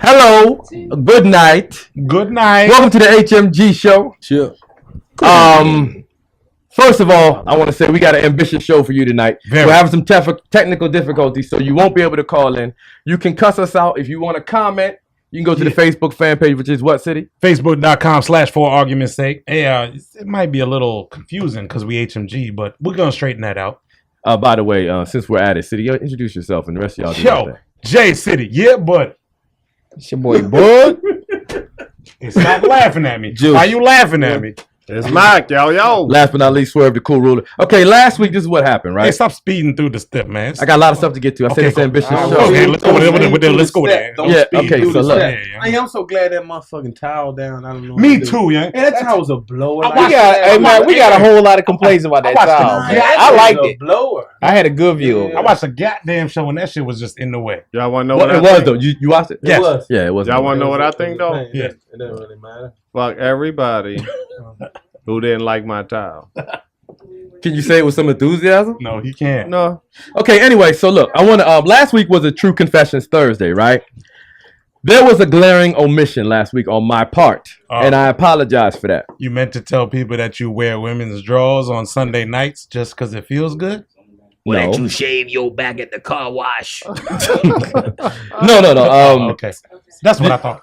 Hello, good night. Good night. Welcome to the HMG show. Chill. First of all, I want to say we got an ambitious show for you tonight. Very. We're having some technical difficulties, so you won't be able to call in. You can cuss us out. If you want to comment, you can go to the Facebook fan page, which is what city? Facebook.com/for argument's sake. Hey, it might be a little confusing because we HMG, but we're going to straighten that out. By the way, since we're at it, city, introduce yourself and the rest of y'all. Yo, J City. Yeah, but. It's your boy, Bud. Stop laughing at me. Juice. Why you laughing at me? It's Mike, yo. Last but not least, Swerve the Cool Ruler. Okay, last week, this is what happened, right? Hey, stop speeding through the step, man. I got a lot of stuff to get to. I said it's an ambitious show. Okay, let's go with that. Let's go with that. Yeah, okay, so look. Hey, I'm so glad that motherfucking towel down. I don't know. Me too, yeah. Hey, that towel was a blower. I We got a whole lot of complaints about that towel. I liked it. Blower. I had a good view. I watched a goddamn show and that shit was just in the way. Y'all want to know What what it I was, think? though. You watched it? Yes. It was. Yeah, it was. Y'all want to know what I think, though? Yeah. It doesn't really matter. Fuck everybody who didn't like my towel. Can you say it with some enthusiasm? No, he can't. No. Okay, anyway, so look, I want to, last week was a True Confessions Thursday, right? There was a glaring omission last week on my part, and I apologize for that. You meant to tell people that you wear women's drawers on Sunday nights just because it feels good? Or that No. you shave your back at the car wash. No. Okay. That's what I thought.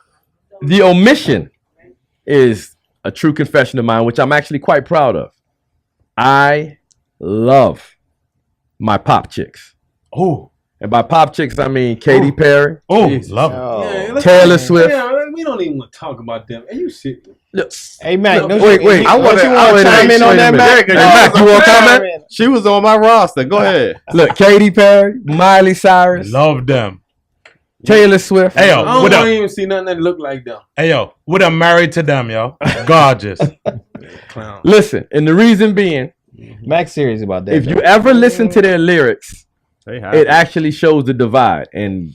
The omission is a true confession of mine, which I'm actually quite proud of. I love my pop chicks. Oh, And by pop chicks, I mean Katy Perry, love it. Taylor Swift. We don't even want to talk about them. Are you serious? Hey, Mac. Wait. I want to chime in on that, Mac? Hey, Mac, you want to comment? She was on my roster. Go ahead. Look, Katy Perry, Miley Cyrus, Love them. Taylor Swift. Hey, yo, I what don't up? even see nothing that look like them. Hey, yo, what I'm married to them, yo. Gorgeous. Clown. Listen, and the reason being, Mac's serious about that. if you ever listen to their lyrics, They it actually shows the divide. And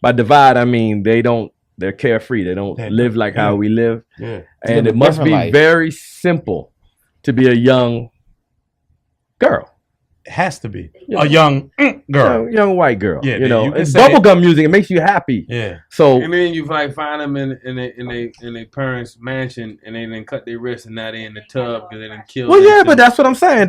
by divide, I mean they're carefree. They don't live like how we live. Yeah. And live it a must be different life. very simple to be a young girl. It has to be. Yeah. A young girl. Young white girl. Yeah, you know, you can it's say bubblegum music. It makes you happy. Yeah. So And then you like find them in their parents' mansion, and they then cut their wrists, and now they in the tub because they done killed. well, yeah, themselves. but that's what I'm saying.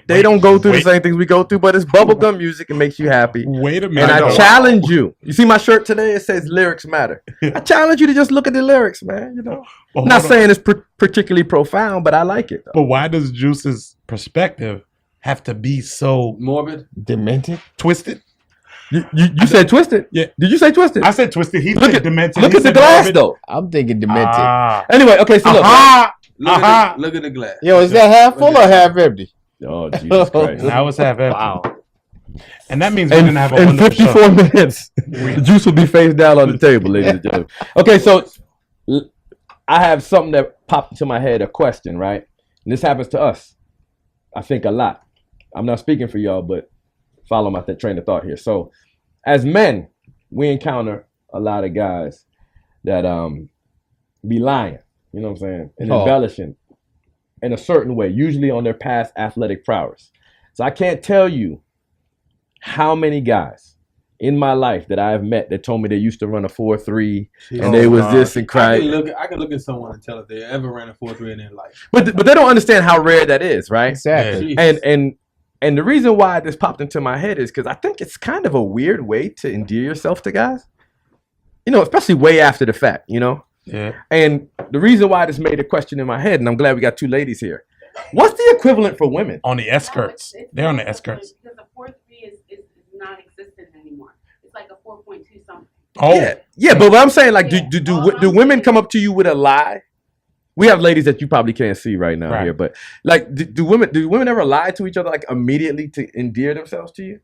They don't go through the same things we go through, but it's bubblegum music. It makes you happy. Wait a And minute. I challenge you. You see my shirt today? It says lyrics matter. I challenge you to just look at the lyrics, man. You know, But I'm not hold on. saying it's particularly profound, but I like it. Though. But why does Juice's perspective have to be so morbid. demented. twisted? You said twisted? Yeah. Did you say twisted? I said twisted. He Look said at demented. Look He at the said glass morbid. though. I'm thinking demented. Ah. Anyway, okay, so look. Aha. Look at the glass. Yo, is that half full or half empty? Oh Jesus Christ! Now it's half empty. Wow. And that means we're In, gonna have a in wonderful 54 show. minutes, the juice will be face down on the table, ladies and gentlemen. Okay, so I have something that popped into my head, a question, right? And this happens to us, I think, a lot. I'm not speaking for y'all, but follow my train of thought here. So, as men, we encounter a lot of guys that be lying, you know what I'm saying, and embellishing in a certain way, usually on their past athletic prowess. So I can't tell you how many guys in my life that I have met that told me they used to run a 4.3 and they was this and I cry. can look at someone and tell if they ever ran a 4.3 in their life. But they don't understand how rare that is, right? Exactly. Jeez. And the reason why this popped into my head is because I think it's kind of a weird way to endear yourself to guys. You know, especially way after the fact, you know? Yeah. And the reason why this made a question in my head, and I'm glad we got two ladies here. What's the equivalent for women? On the S-skirts. They're on the S-skirts. Because the 4.3 is non-existent anymore. It's like a 4.2 something. Oh. Yeah, but what I'm saying, like, do women come up to you with a lie? We have ladies that you probably can't see right now Right. here, but like, do women ever lie to each other like immediately to endear themselves to you?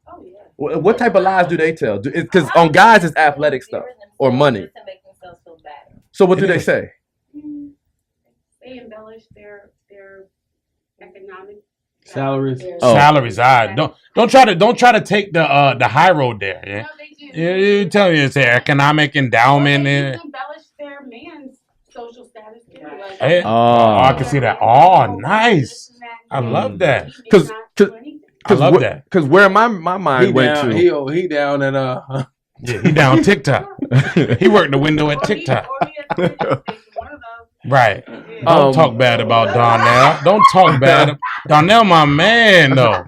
Oh, yeah. What type of lies do they tell? Because on guys, it's athletic stuff or money. Just to make themselves feel better. So what do they say? They embellish their economic Salaries. Oh. Salaries. Don't try to take the high road there. Yeah. No, they do. Yeah, you tell me it's an economic endowment. They Yeah. just embellish their man's social status too. Like, Hey. Oh. I can see that. Oh, nice. I love that. Because I love that. Because where my mind He went down, to. he down at Yeah, he down TikTok. He worked the window at TikTok. Or he at the radio station, one of those. Right. Yeah. Don't talk bad about Donnell. Don't talk bad. Donnell, my man, though.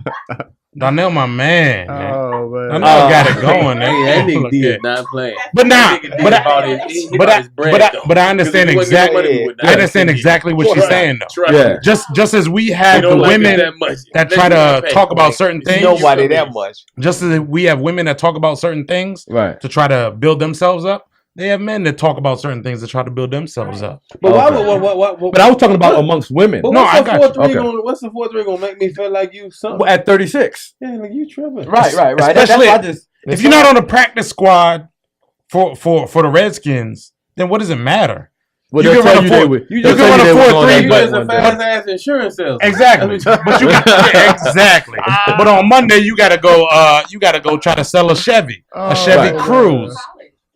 Donnell, my man. Oh man. Donnell got it going. Hey, that nigga Look did at- not play. But nah, That nigga did but about I, his but I, bread, but I, though. but I understand Because he wasn't exactly. getting money with I that. understand exactly what she's saying, though. Trust Yeah. me. Just as we He have the don't like it women that much. that Let try you to pay. talk about certain things, Nobody that much. just as we have women that talk about certain things Right. to try to build themselves up, they have men that talk about certain things to try to build themselves up. But why? Okay. What? But I was talking about amongst women. But No, what's I the got fourth you. ring Okay. gonna? What's the fourth ring gonna make me feel like you something? Well, at 36. Yeah, like you tripping. Right. That's Especially why I just. If you're not on the practice squad for the Redskins, then what does it matter? Well, You they'll can run tell a you they four- would. you they'll can tell run a they was 4-3, on that You butt just a one day. fast ass insurance salesman. Exactly. But you yeah, exactly. But on Monday you gotta go try to sell a Chevy. A Chevy Right. Cruise.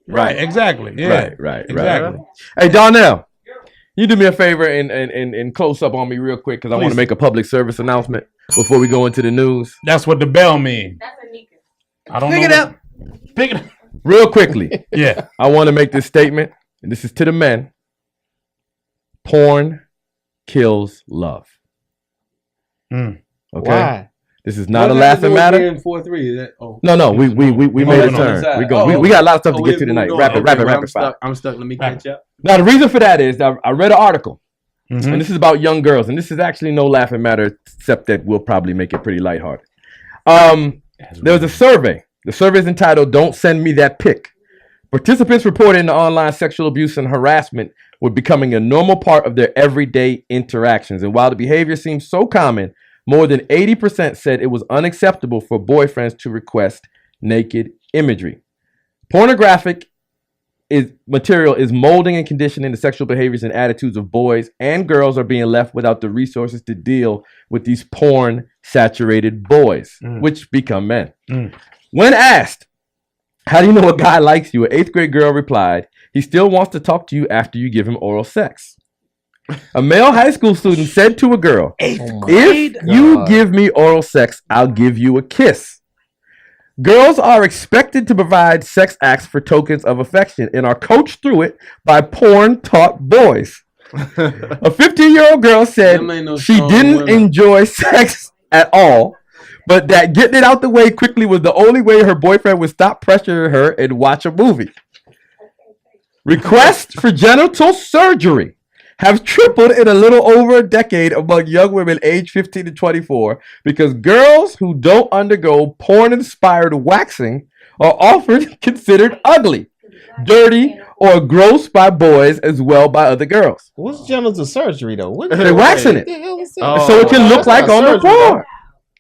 Right. Exactly. Yeah. Right. Exactly. Hey, Donnell, you do me a favor and close up on me real quick because I want Please. to make a public service announcement before we go into the news. That's what the bell mean. That's a Nika. I don't Pick know. it up. Pick it up. Real quickly, Yeah. I want to make this statement, and this is to the men. Porn kills love. Mm. Okay? Why? This is not a laughing matter. 4-3. Is that? Oh. No, we Moving made a on. turn. We Oh, got a lot of stuff to we get to tonight. moved on. Rapid Okay, fire. stuck. I'm stuck. Let me catch up. Now, the reason for that is that I read an article, Mhm. and this is about young girls, and this is actually no laughing matter, except that we'll probably make it pretty lighthearted. There was a survey. The survey is entitled "Don't Send Me That Pic." Participants reported the online sexual abuse and harassment were becoming a normal part of their everyday interactions. And while the behavior seems so common, more than 80% said it was unacceptable for boyfriends to request naked imagery. Pornographic material is molding and conditioning the sexual behaviors and attitudes of boys, and girls are being left without the resources to deal with these porn-saturated boys, which become men. When asked, how do you know a guy likes you? An 8th grade girl replied, he still wants to talk to you after you give him oral sex. A male high school student said to a girl, if you give me oral sex, I'll give you a kiss. Girls are expected to provide sex acts for tokens of affection and are coached through it by porn-taught boys. A 15-year-old girl said Them ain't no she strong didn't women. enjoy sex at all, but that getting it out the way quickly was the only way her boyfriend would stop pressuring her and watch a movie. Requests for genital surgery have tripled in a little over a decade among young women aged 15 to 24 because girls who don't undergo porn-inspired waxing are often considered ugly, dirty, or gross by boys as well by other girls. What's genital surgery though? What They're waxing it. the hell is that? Oh, So it can look that's like not on the surgery, porn.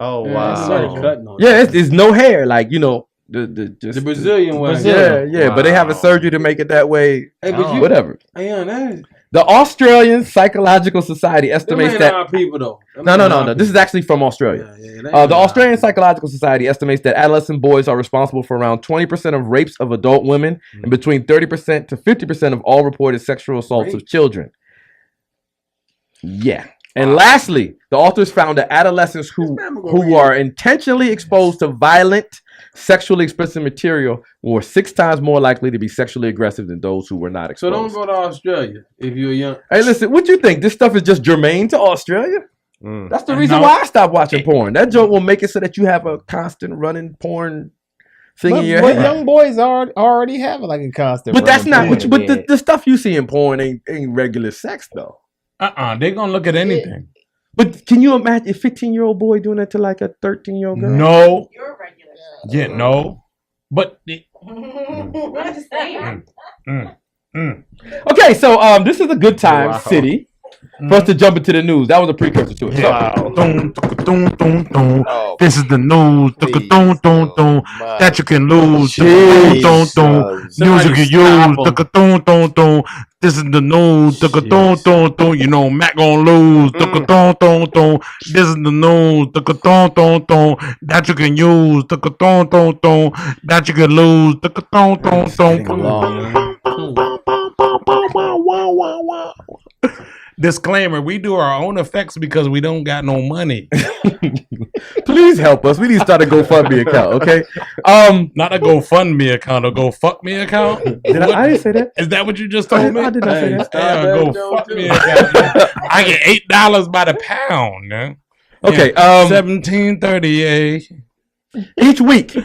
Oh That's started wow. cutting on Yeah, it's no hair, like, you know, the Brazilian one. Yeah, but they have a surgery to make it that way. Hey, but you, Whatever. hey, that is, The Australian Psychological Society them estimates ain't that. our people though. Them No. ain't our This is actually from Australia. people. Yeah, they The ain't our Australian people. Psychological Society estimates that adolescent boys are responsible for around 20% of rapes of adult women and between 30% to 50% of all reported sexual assaults of children. Yeah. And lastly, the authors found that adolescents who are intentionally exposed to violent, sexually explicit material were 6 times more likely to be sexually aggressive than those who were not So don't exposed. go to Australia if you're young. Hey, listen, what you think? This stuff is just germane to Australia? Mm. That's the reason No. why I stopped watching porn. That joke will make it so that you have a constant running porn thing in your But head. young boys already have like a constant. But that's not running what. porn But in their head. the stuff you see in porn ain't regular sex though. They're gonna look at anything. But can you imagine a 15-year-old boy doing that to like a 13-year-old girl? No. You're regular. Yeah, no. But I'm just saying. Okay, so this is a good time, Wow. city, for us to jump into the news. That was a precursor to it. So, Oh, This is the news. please. My That you can lose. Jesus. Music you stop use. This is the news. You know Mac gonna lose. This is the news. That you can use. That you can lose. Disclaimer: we do our own effects because we don't got no money. Please help us. We need to start a GoFundMe account, okay? Not a GoFundMe account, a Go Fuck Me account. I didn't say that. Is that what you just told me? I did not say Hey, that. stop Yeah, that Go joke, Fuck too. Me account. I get $8 by the pound. Yeah. Okay, 1738. each week.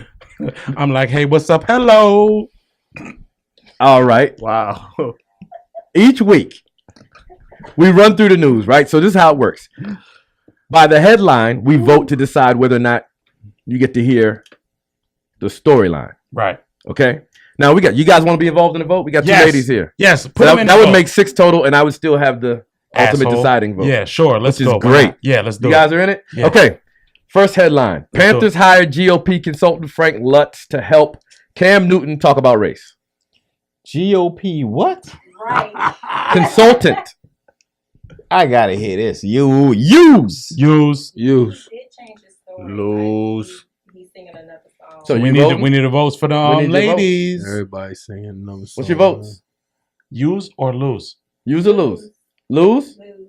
I'm like, hey, what's up? Hello. All right. Wow. Each week, we run through the news, right? So this is how it works. By the headline, we vote to decide whether or not you get to hear the storyline. Right. Okay. Now you guys want to be involved in the vote? We got two Yes. ladies here. Yes. So Put them that in that the would vote. make 6 total, and I would still have the ultimate Asshole. deciding vote. Yeah, sure. Let's Which is go. great. Yeah, let's do You it. guys are in it? Yeah. Okay. First headline. Let's do Panthers hired GOP consultant Frank Lutz to help Cam Newton talk about race. GOP what? Right. Consultant. I gotta hear this. Use. Use. Use. Did change his story. Lose. He's singing another song. So we you need voting? we need the votes for the We need your votes. ladies. Everybody singing another song. What's your votes? Use or lose? Use or lose? Lose? Lose.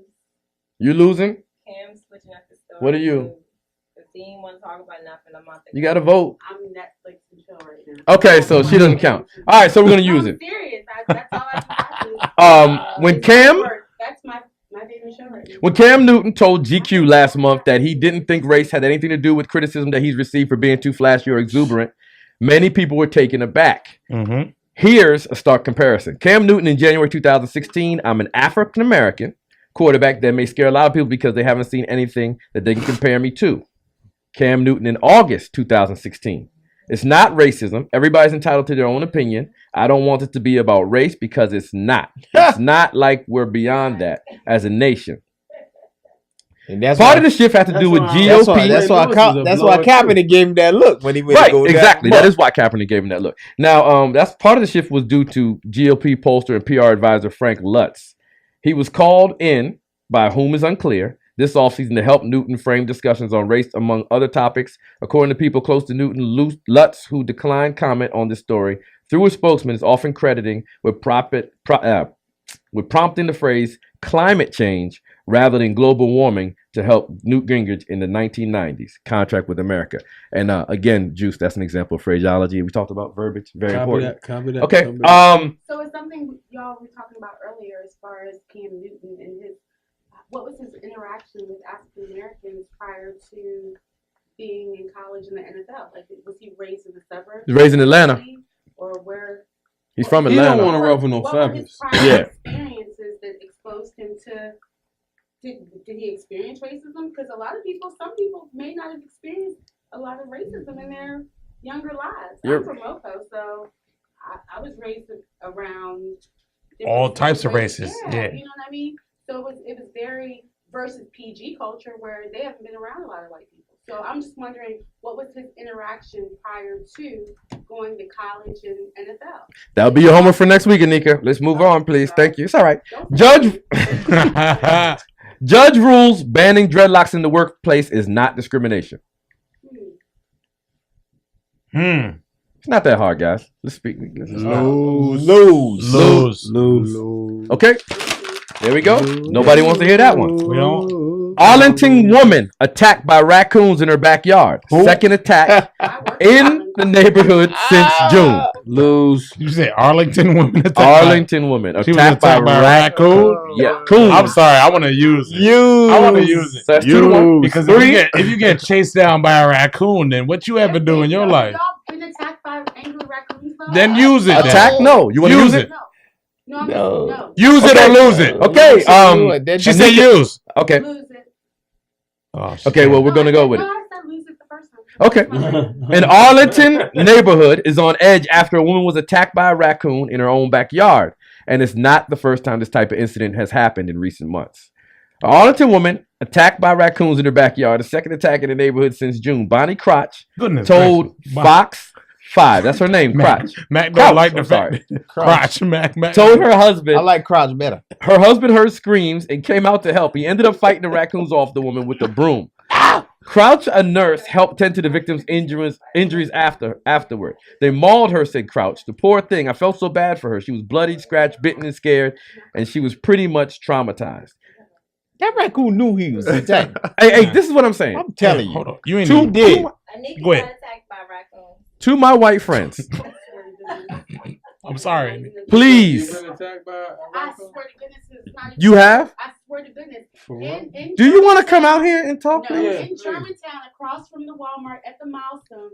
You losing? Cam switching up his story. What are you? Because he ain't want to talk about nothing a month ago. You got to vote. I'm Netflix and chill right now. Okay, so she doesn't count. All right, so we're gonna use I'm it. serious. That's all I can do. When It's Cam- work. That's my favorite show right now. When Cam Newton told GQ last month that he didn't think race had anything to do with criticism that he's received for being too flashy or exuberant, many people were taken aback. Mm-hmm. Here's a stark comparison. Cam Newton in January 2016, I'm an African American quarterback that may scare a lot of people because they haven't seen anything that they can compare me to. Cam Newton in August 2016. It's not racism. Everybody's entitled to their own opinion. I don't want it to be about race because it's not. It's not like we're beyond that as a nation. And that's Part why, of the shift has to do with why- GOP. that's why Lewis is a that's why blower, Kaepernick gave him that look when he went to Right, go down. exactly. That is why Kaepernick gave him that look. Now, that's part of the shift was due to GOP pollster and PR advisor Frank Lutz. He was called in by whom is unclear this offseason to help Newton frame discussions on race among other topics. According to people close to Newton, Lutz, who declined comment on this story, through a spokesman, is often crediting with prompting the phrase climate change rather than global warming to help Newt Gingrich in the 1990s contract with America. And again, Juice, that's an example of phraseology. We talked about verbiage, very important. Copy that. Okay. Copy that. So it's something y'all were talking about earlier as far as Cam Newton and what was his interaction with African Americans prior to being in college in the NFL? Like, was he raised in the suburbs? He's raised in Atlanta. Or where? He's from He don't Atlanta. want to ruffle no What were his feathers. prior Yeah. experiences that exposed him to? Did he experience racism? Because some people may not have experienced a lot of racism in their younger lives. I'm from Moco, so I was raised around different All types of situations. races, yeah. You know what I mean? So it was very versus PG culture where they haven't been around a lot of white people. So I'm just wondering, what was his interaction prior to going to college and NFL? That'll be your homework for next week, Anika. Let's move on, please. Thank you. It's all right. Judge rules banning dreadlocks in the workplace is not discrimination. It's not that hard, guys. Let's speak. Lose. Okay. There we go. Nobody wants to hear that one. We don't. Arlington woman attacked by raccoons in her backyard. Second attack in the neighborhood since June. Lose. You say Arlington woman attacked Arlington woman She was attacked by attacked by a raccoon. raccoon? Yeah, coon. I'm sorry. I want to use it. I want to use it. So that's 2-1. Because Three. if you get chased down by a raccoon, then what you ever do in your life? Y'all been attacked by angry raccoons? though? Then use it. Attack? No. You want to use it? No. No. Use it or lose it. Okay. She said use. Okay. Lose it. Oh, Okay. Well, we're gonna go with it. No, I said lose it the first time. Okay. An Arlington neighborhood is on edge after a woman was attacked by a raccoon in her own backyard, and it's not the first time this type of incident has happened in recent months. An Arlington woman attacked by raccoons in her backyard. The second attack in the neighborhood since June. Bonnie Crotch Goodness told gracious. Fox 5. That's her name, Crotch. Mac Crouch, don't like the I'm sorry. fact. Crotch. Mac. Told her husband. I like Crouch better. Her husband heard screams and came out to help. He ended up fighting the raccoons off the woman with a broom. Crouch, a nurse, helped tend to the victim's injuries afterward. They mauled her, said Crouch. The poor thing. I felt so bad for her. She was bloodied, scratched, bitten, and scared, and she was pretty much traumatized. That raccoon knew he was attacked. Hey, this is what I'm saying. I'm telling you. Hold on. You ain't Two even- did. Anika Go got ahead. attacked by raccoons. To my white friends, I'm sorry. please. You been attacked by a I raccoon? swear to goodness, it's not even. You have? I swear to goodness. For real? In Do you want to Germantown- come out here and talk? No, Yeah, in please. Germantown, across from the Walmart at the Milestone.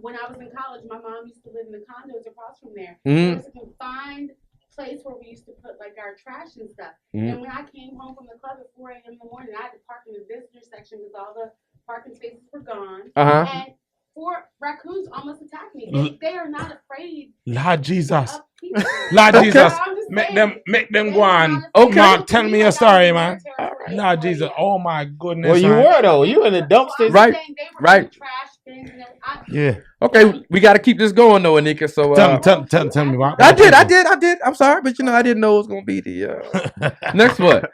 When I was in college, my mom used to live in the condos across from there. Mhm. There was a confined place where we used to put like our trash and stuff. Mhm. And when I came home from the club at 4 a.m. in the morning, I had to park in the visitor section because all the parking spaces were gone. Uh huh. And 4 raccoons almost attacked me. They are not afraid Lord Jesus. of people. Lord Okay. Jesus. I'm just Make saying, them they go are on. not afraid. Okay. Mark, tell me your story, man. Territory. Lord Jesus. Oh my goodness. Well, you man. were though. You in the dumpsters. Right, right. Yeah. Okay, we got to keep this going though, Anika. So Tell me why. I did. I'm sorry, but I didn't know it was gonna be the next one.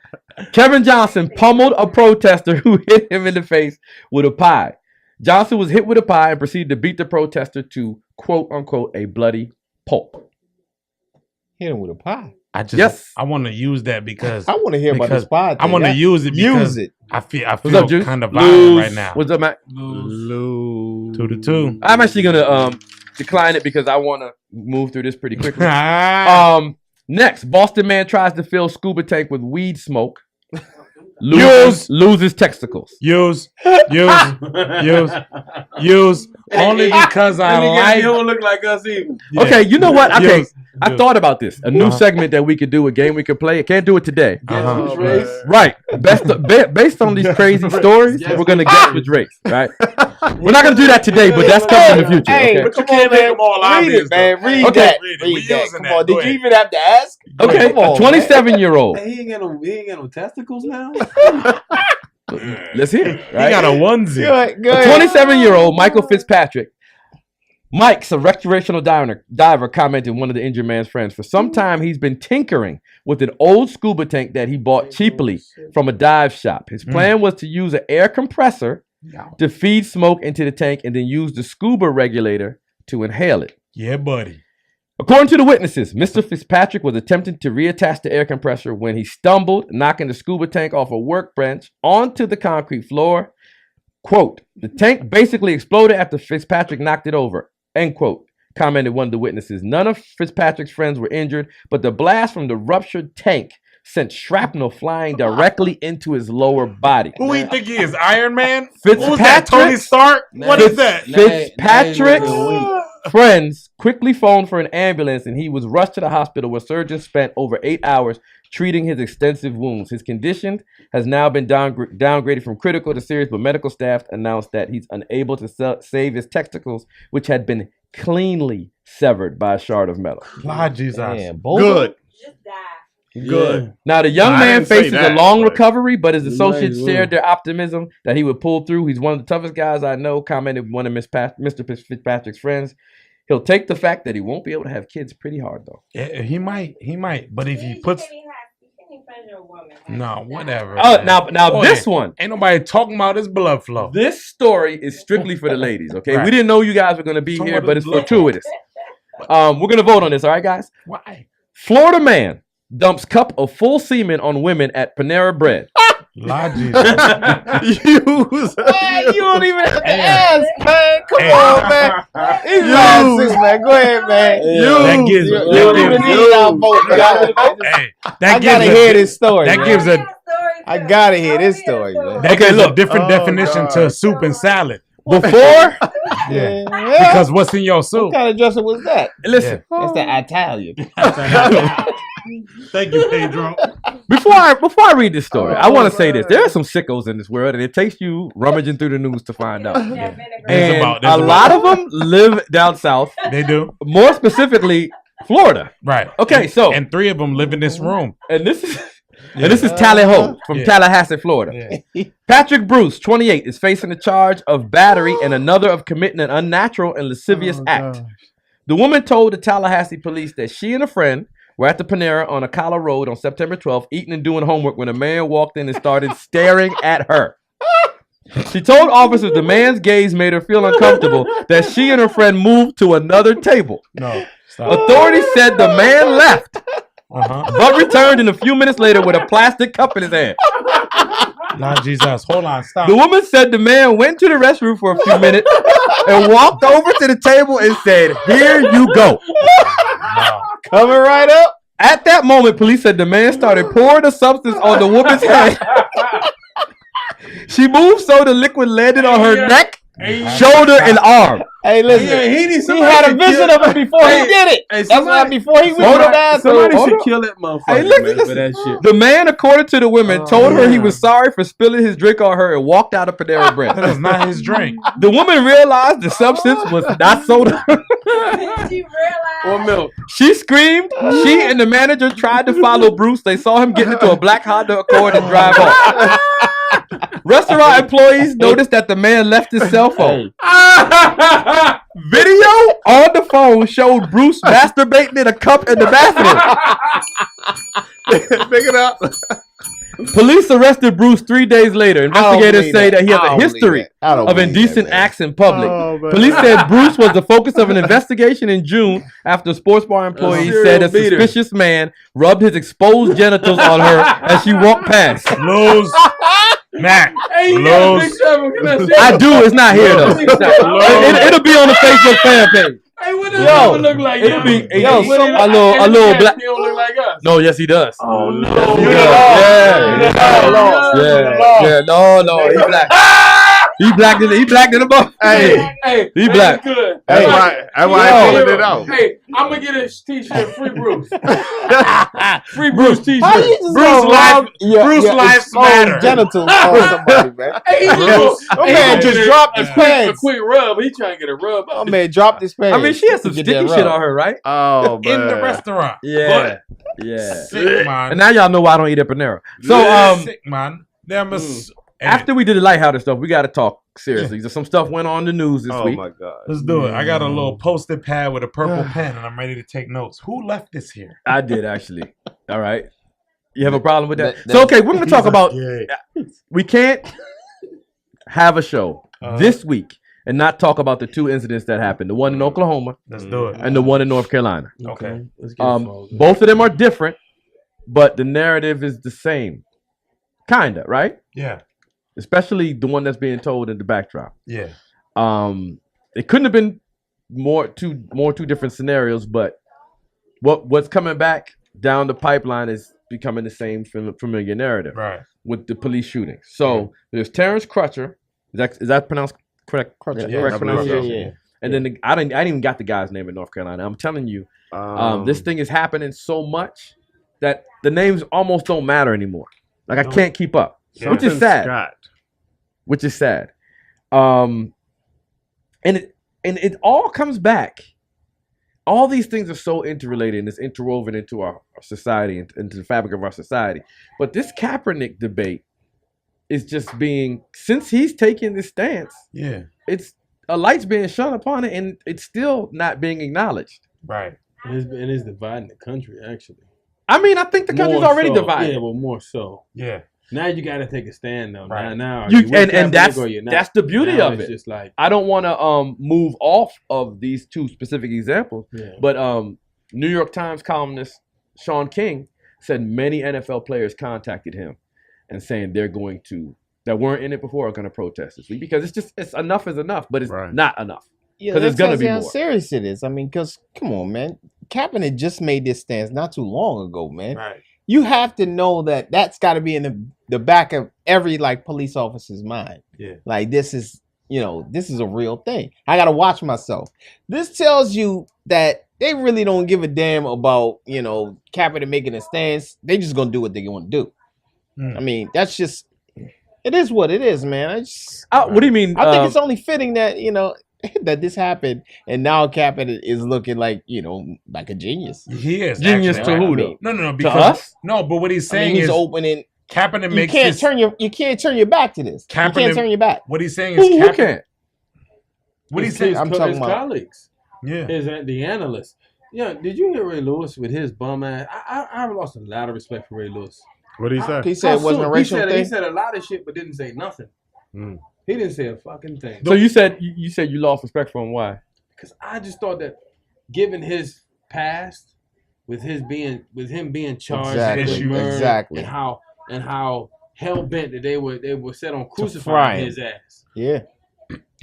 Kevin Johnson pummeled a protester who hit him in the face with a pie. Johnson was hit with a pie and proceeded to beat the protester to quote unquote a bloody pulp. Hit him with a pie. I want to use that because I want to hear about because this pie. I want to use it because Use it. I feel What's up, feel Juice? kind of violent right now. What's up, Matt? Lose. 2-2. I'm actually gonna decline it because I want to move through this pretty quickly. Ah. Next, Boston man tries to fill scuba tank with weed smoke. Use. Loses testicles. Use. Only because I You like. don't look like us either. Yeah. Okay, you know what? Okay, Use. I thought about this. A new segment that we could do, a game we could play. I can't do it today. Uh-huh. Right. Based on these crazy stories, we're gonna guess which race. Right. We're not gonna do that today, but that's coming in the future. Hey, Okay. but come can't on, make man. them all Read obvious, it, man. though. Read Okay. that. Read it. Read We that. using Come that. on. Go Did you ahead. even have to ask? Okay. Come on, A 27-year-old. Hey, he ain't got no testicles now. Let's hear it. He Right? got a onesie. Go A ahead. 27-year-old Michael Fitzpatrick. Mike's a recreational diver commented, one of the injured man's friends. For some time, he's been tinkering with an old scuba tank that he bought cheaply from a dive shop. His plan was to use an air compressor to feed smoke into the tank and then use the scuba regulator to inhale it. Yeah, buddy. According to the witnesses, Mr. Fitzpatrick was attempting to reattach the air compressor when he stumbled, knocking the scuba tank off a workbench onto the concrete floor. Quote, the tank basically exploded after Fitzpatrick knocked it over. End quote, commented one of the witnesses. None of Fitzpatrick's friends were injured, but the blast from the ruptured tank sent shrapnel flying directly into his lower body. Who he think he is? Iron Man? Who's that? Fitzpatrick? Tony Stark? What is that? Fitzpatrick's friends quickly phoned for an ambulance and he was rushed to the hospital where surgeons spent over 8 hours treating his extensive wounds. His condition has now been downgraded from critical to serious, but medical staff announced that he's unable to save his testicles, which had been cleanly severed by a shard of metal. Lord Jesus. Damn, Good. Just die. Good. Now, the young I man didn't say faces a that, long but- recovery, but his associates Nice, shared their optimism that he would pull through. He's one of the toughest guys I know, commented one of Mr. Fitzpatrick's friends. He'll take the fact that he won't be able to have kids pretty hard, though. Yeah, he might. But if he You puts can't even pleasure a woman. no, whatever. Oh, man. now Boy, this one. ain't nobody talking about his blood flow. This story is strictly for the ladies, okay? Right. We didn't know you guys were going to be Talking here, about but his it's blood. fortuitous. We're going to vote on this, all right, guys? Why? Florida man dumps cup of full semen on women at Panera Bread. Lord Jesus. Use. Man, you don't even have to Hey. ask, man. Come Hey. on, man. He's Use. man. Go ahead, man. That gives. You that don't even gives- need our vote. You gotta- Hey, I that gotta gives. hear this story. that man. gives a- I gotta hear this story, man. That gives look. a different Oh, definition God. to soup and salad. Before, Yeah. Because what's in your What soup? kind of dressing was that? listen, That's the Italian. Thank you, Pedro. before I read this story, I want to say this. There are some sickos in this world, and it takes you rummaging through the news to find out. It's And about- a lot of them live down south, They do. more specifically, Florida. Right. Okay, so And 3 of them live in this room. and this is Tally Ho from Yeah. Tallahassee, Florida. Yeah. Patrick Bruce, 28, is facing a charge of battery and another of committing an unnatural and lascivious act. The woman told the Tallahassee police that she and a friend were at the Panera on Acala Road on September 12th, eating and doing homework when a man walked in and started staring at her. She told officers the man's gaze made her feel uncomfortable, that she and her friend moved to another table. No. Stop. Authorities said the man left but returned in a few minutes later with a plastic cup in his hand. Lord Jesus, hold on, stop. The woman said the man went to the restroom for a few minutes and walked over to the table and said, "Here you go." Coming right up. At that moment, police said the man started pouring the substance on the woman's head. She moved so the liquid landed on her neck, shoulder, and arm. Hey, listen. He had a vision of it before he did it. That's why before he went to the bathroom. Somebody should kill that motherfucker, Hey, listen, man, listen. for that shit. The man, according to the women, told her he was sorry for spilling his drink on her and walked out of Panera Bread. That is not his drink. The woman realized the substance was not soda. She realized. Or milk. She screamed. She and the manager tried to follow Bruce. They saw him get into a black Honda Accord and drive off. Restaurant employees noticed that the man left his cell phone. Video on the phone showed Bruce masturbating in a cup in the bathroom. Pick it up. Police arrested Bruce 3 days later. Investigators say that he has I a don't history believe that. I don't of believe indecent that, man. acts in public. Oh, man. Police said Bruce was the focus of an investigation in June after a sports bar employee serial said a beater. suspicious man rubbed his exposed genitals on her as she walked past. Lose. Mac. Hey, you got a Lose. picture of him? Can I see I it? do. It's not here though. It's not. It'll be on the Facebook fan page. Hey, what does Yo, it look like? it'll be- Yo, yo, a little black. He don't look like us. No, yes, he does. Oh no. Yeah. No. He black. He black than a buck. Hey, Hey, He that's black. good. that's Hey, why I yo, pulling it out. Hey, I'm gonna get a t-shirt, free Bruce. Free Bruce t-shirt. How you just Bruce gonna life- rub your Bruce lives exposed matter. genitals on somebody, man? Hey, My man just dropped his a pants. quick rub. He trying to get a rub. My man dropped his pants. I mean, she has some to get sticky that shit rub. on her, right? Oh, man. In the restaurant. Yeah. Sick, man. And now y'all know why I don't eat at Panera. So, Sick, man. Them is. after we did the lighthearted stuff, we got to talk seriously. Some stuff went on the news this Oh, week. my God. Let's do it. I got a little post-it pad with a purple pen, and I'm ready to take notes. Who left this here? I did actually. All right. You have a problem with that? That- So okay, we're gonna talk about. Yeah. We can't have a show Uh-huh. this week and not talk about the two incidents that happened: the one in Oklahoma Let's do it. and the one in North Carolina. Okay. Let's get it, folks. Both of them are different, but the narrative is the same, kinda, right? Yeah. Especially the one that's being told in the backdrop. Yeah. It couldn't have been two different scenarios, but what's coming back down the pipeline is becoming the same familiar narrative Right. with the police shooting. So there's Terrence Crutcher. Is that pronounced correct? Crutcher, Correct yeah. pronunciation. Yeah. And then I didn't even got the guy's name in North Carolina. I'm telling you, this thing is happening so much that the names almost don't matter anymore. Like I can't keep up, which is sad. Scott. Which is sad. And it all comes back. All these things are so interrelated and it's interwoven into our society and into the fabric of our society. But this Kaepernick debate is just being, since he's taking this stance, Yeah. it's a light's being shone upon it and it's still not being acknowledged. Right. And it's dividing the country, actually. I mean, I think the country's More already so. divided. Yeah, but more so. Yeah. Now you got to take a stand, though. Right. Now are You- with and Kaepernick that's or you're not? the beauty Now of it's it. just like, I don't want to move off of these two specific examples, yeah. but New York Times columnist Sean King said many NFL players contacted him and saying that weren't in it before are going to protest this week because it's enough is enough, but it's Right. not enough. Yeah, 'Cause that it's gonna tells be you how more. serious it is. I mean, because come on, man, Kaepernick just made this stance not too long ago, man. Right. You have to know that that's got to be in the back of every like police officer's mind. Yeah. Like this is a real thing. I got to watch myself. This tells you that they really don't give a damn about Kaepernick making a stance. They just gonna do what they want to do. I mean, that's just it is what it is, man. What do you mean? I think it's only fitting that that this happened, and now Kaepernick is looking like like a genius. He is. Genius actually, to right? who I though? mean, No, To because us? no, but what he's I mean, saying he's is opening. Kaepernick You makes can't this. turn your back to this. You Kaepernick- can't turn your back. What he's saying is Who Kaepernick. can't? What he's His- saying. his I'm co- talking his about- colleagues. Yeah. The analysts. Yeah, did you hear Ray Lewis with his bum ass? I've lost a lot of respect for Ray Lewis. What did he say? He said it wasn't a racial he thing. said a lot of shit, but didn't say nothing. Mm. He didn't say a fucking thing. So you said you lost respect for him. Why? Because I just thought that, given his past, with him being charged Exactly. with murder Exactly. and how hell bent that they were set on fry crucifying him. his ass. Yeah.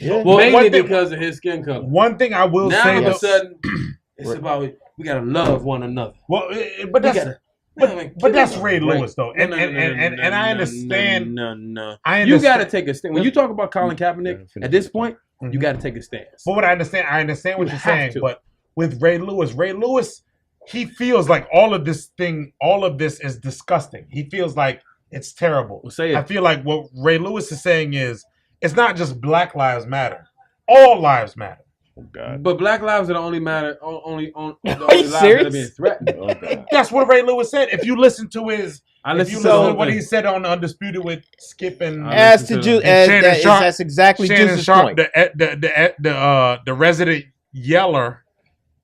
Mainly one thing- because of his skin color. One thing I will Now say, all of a Yes. sudden, it's about we gotta love one another. well, but We that's gotta, but that's Ray Right. Lewis though, and I understand. No. I You understand. gotta take a stand. When you talk about Colin Kaepernick, at this point, you Mhm. gotta take a stance. But what I understand what You you're have saying. to. But with Ray Lewis, he feels like all of this is disgusting. He feels like it's terrible. Well, say it. I feel like what Ray Lewis is saying is it's not just Black Lives Matter. All lives matter. Oh God. But Black lives are the only matter, only the only Are you lives that are serious? being threatened. Oh God. That's what Ray Lewis said. If you listen to his, I if you listen listen to the to whole what thing. he said on Undisputed with Skip and I As listen to to Juice, them. as Shannon that, Sharp- that's exactly Shannon Juice's Sharp, point. the resident yeller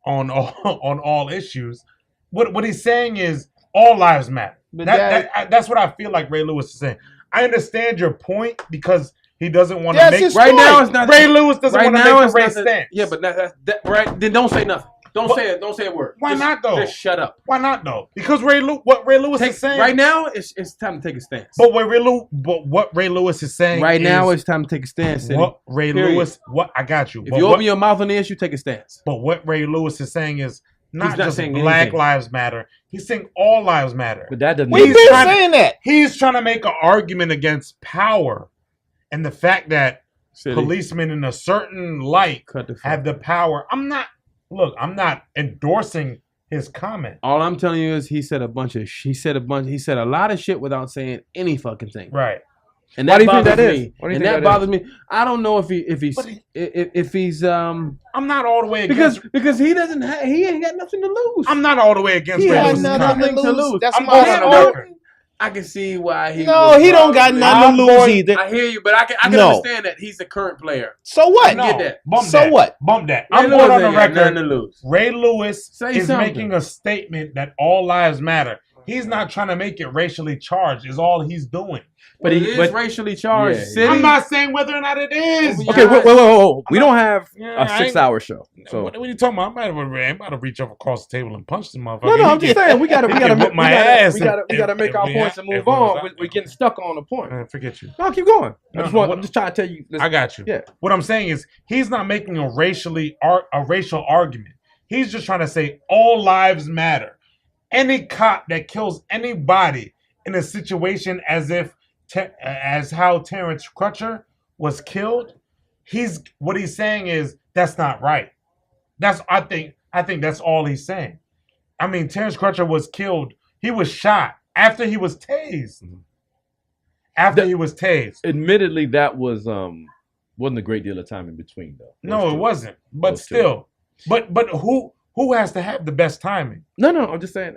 on all issues. What he's saying is all lives matter. But That's what I feel like Ray Lewis is saying. I understand your point because he doesn't want to That's make his Right point. now, it's not. Ray Lewis doesn't right want to now, make a it's Ray not the- stance. Yeah, but that right. Then don't say nothing. Don't But- say it. Don't say a word. Why Just- not, though? Just shut up. Why not though? Because what Ray Lewis is saying Right now, it's time to take a stance. But what Ray Lewis is saying Right now, is it's time to take a stance. City. what Ray Period. Lewis. What I got you. If But you what- open your mouth on the issue, take a stance. But what Ray Lewis is saying is not He's not just saying Black anything. Lives Matter. He's saying all lives matter. But that doesn't. We've He's been trying to- saying that. He's trying to make an argument against power and the fact that City, policemen in a certain light cut the fuck. have the power. I'm not endorsing his comment. All I'm telling you is he said a lot of shit without saying any fucking thing. Right. And Why that do you think bothers that is? me. Why do you And think that that is? bothers me. I don't know if he's I'm not all the way against. because he doesn't he ain't got nothing to lose. I'm not all the way against He Ray has Lewis's nothing comment. to lose. That's I'm why going on the record. I can see why he. No, was he don't got probably- nothing to lose I'm either. I hear you, but I can No. understand that he's a current player. So what? No. get that. Bump So that. what? Bump that. Ray I'm Lewis going on the ain't got nothing record. to lose. Ray Lewis Say is something. making a statement that all lives matter. He's not trying to make it racially charged. Is all he's doing. But But it he- is but- racially charged. Yeah. City. I'm not saying whether or not it is. Open Okay, your wait. eyes. We don't have Yeah, a I ain't- 6-hour show. So What are you talking about? I'm about to reach up across the table and punch the motherfucker. no, I'm He just get- saying we gotta he can whip my ass we gotta if- make if our we points have- and if move we was on. out We're getting stuck on the point. Forget you. No, keep going. No, I'm just trying to tell you. I got you. Yeah. What I'm saying is he's not making a racial argument. He's just trying to say all lives matter. Any cop that kills anybody in a situation as how Terrence Crutcher was killed, what he's saying is that's not right. I think that's all he's saying. I mean, Terrence Crutcher was killed. He was shot after he was tased. Admittedly, that was wasn't a great deal of time in between though. No, it wasn't. But Those two. still, but who has to have the best timing? No, I'm just saying.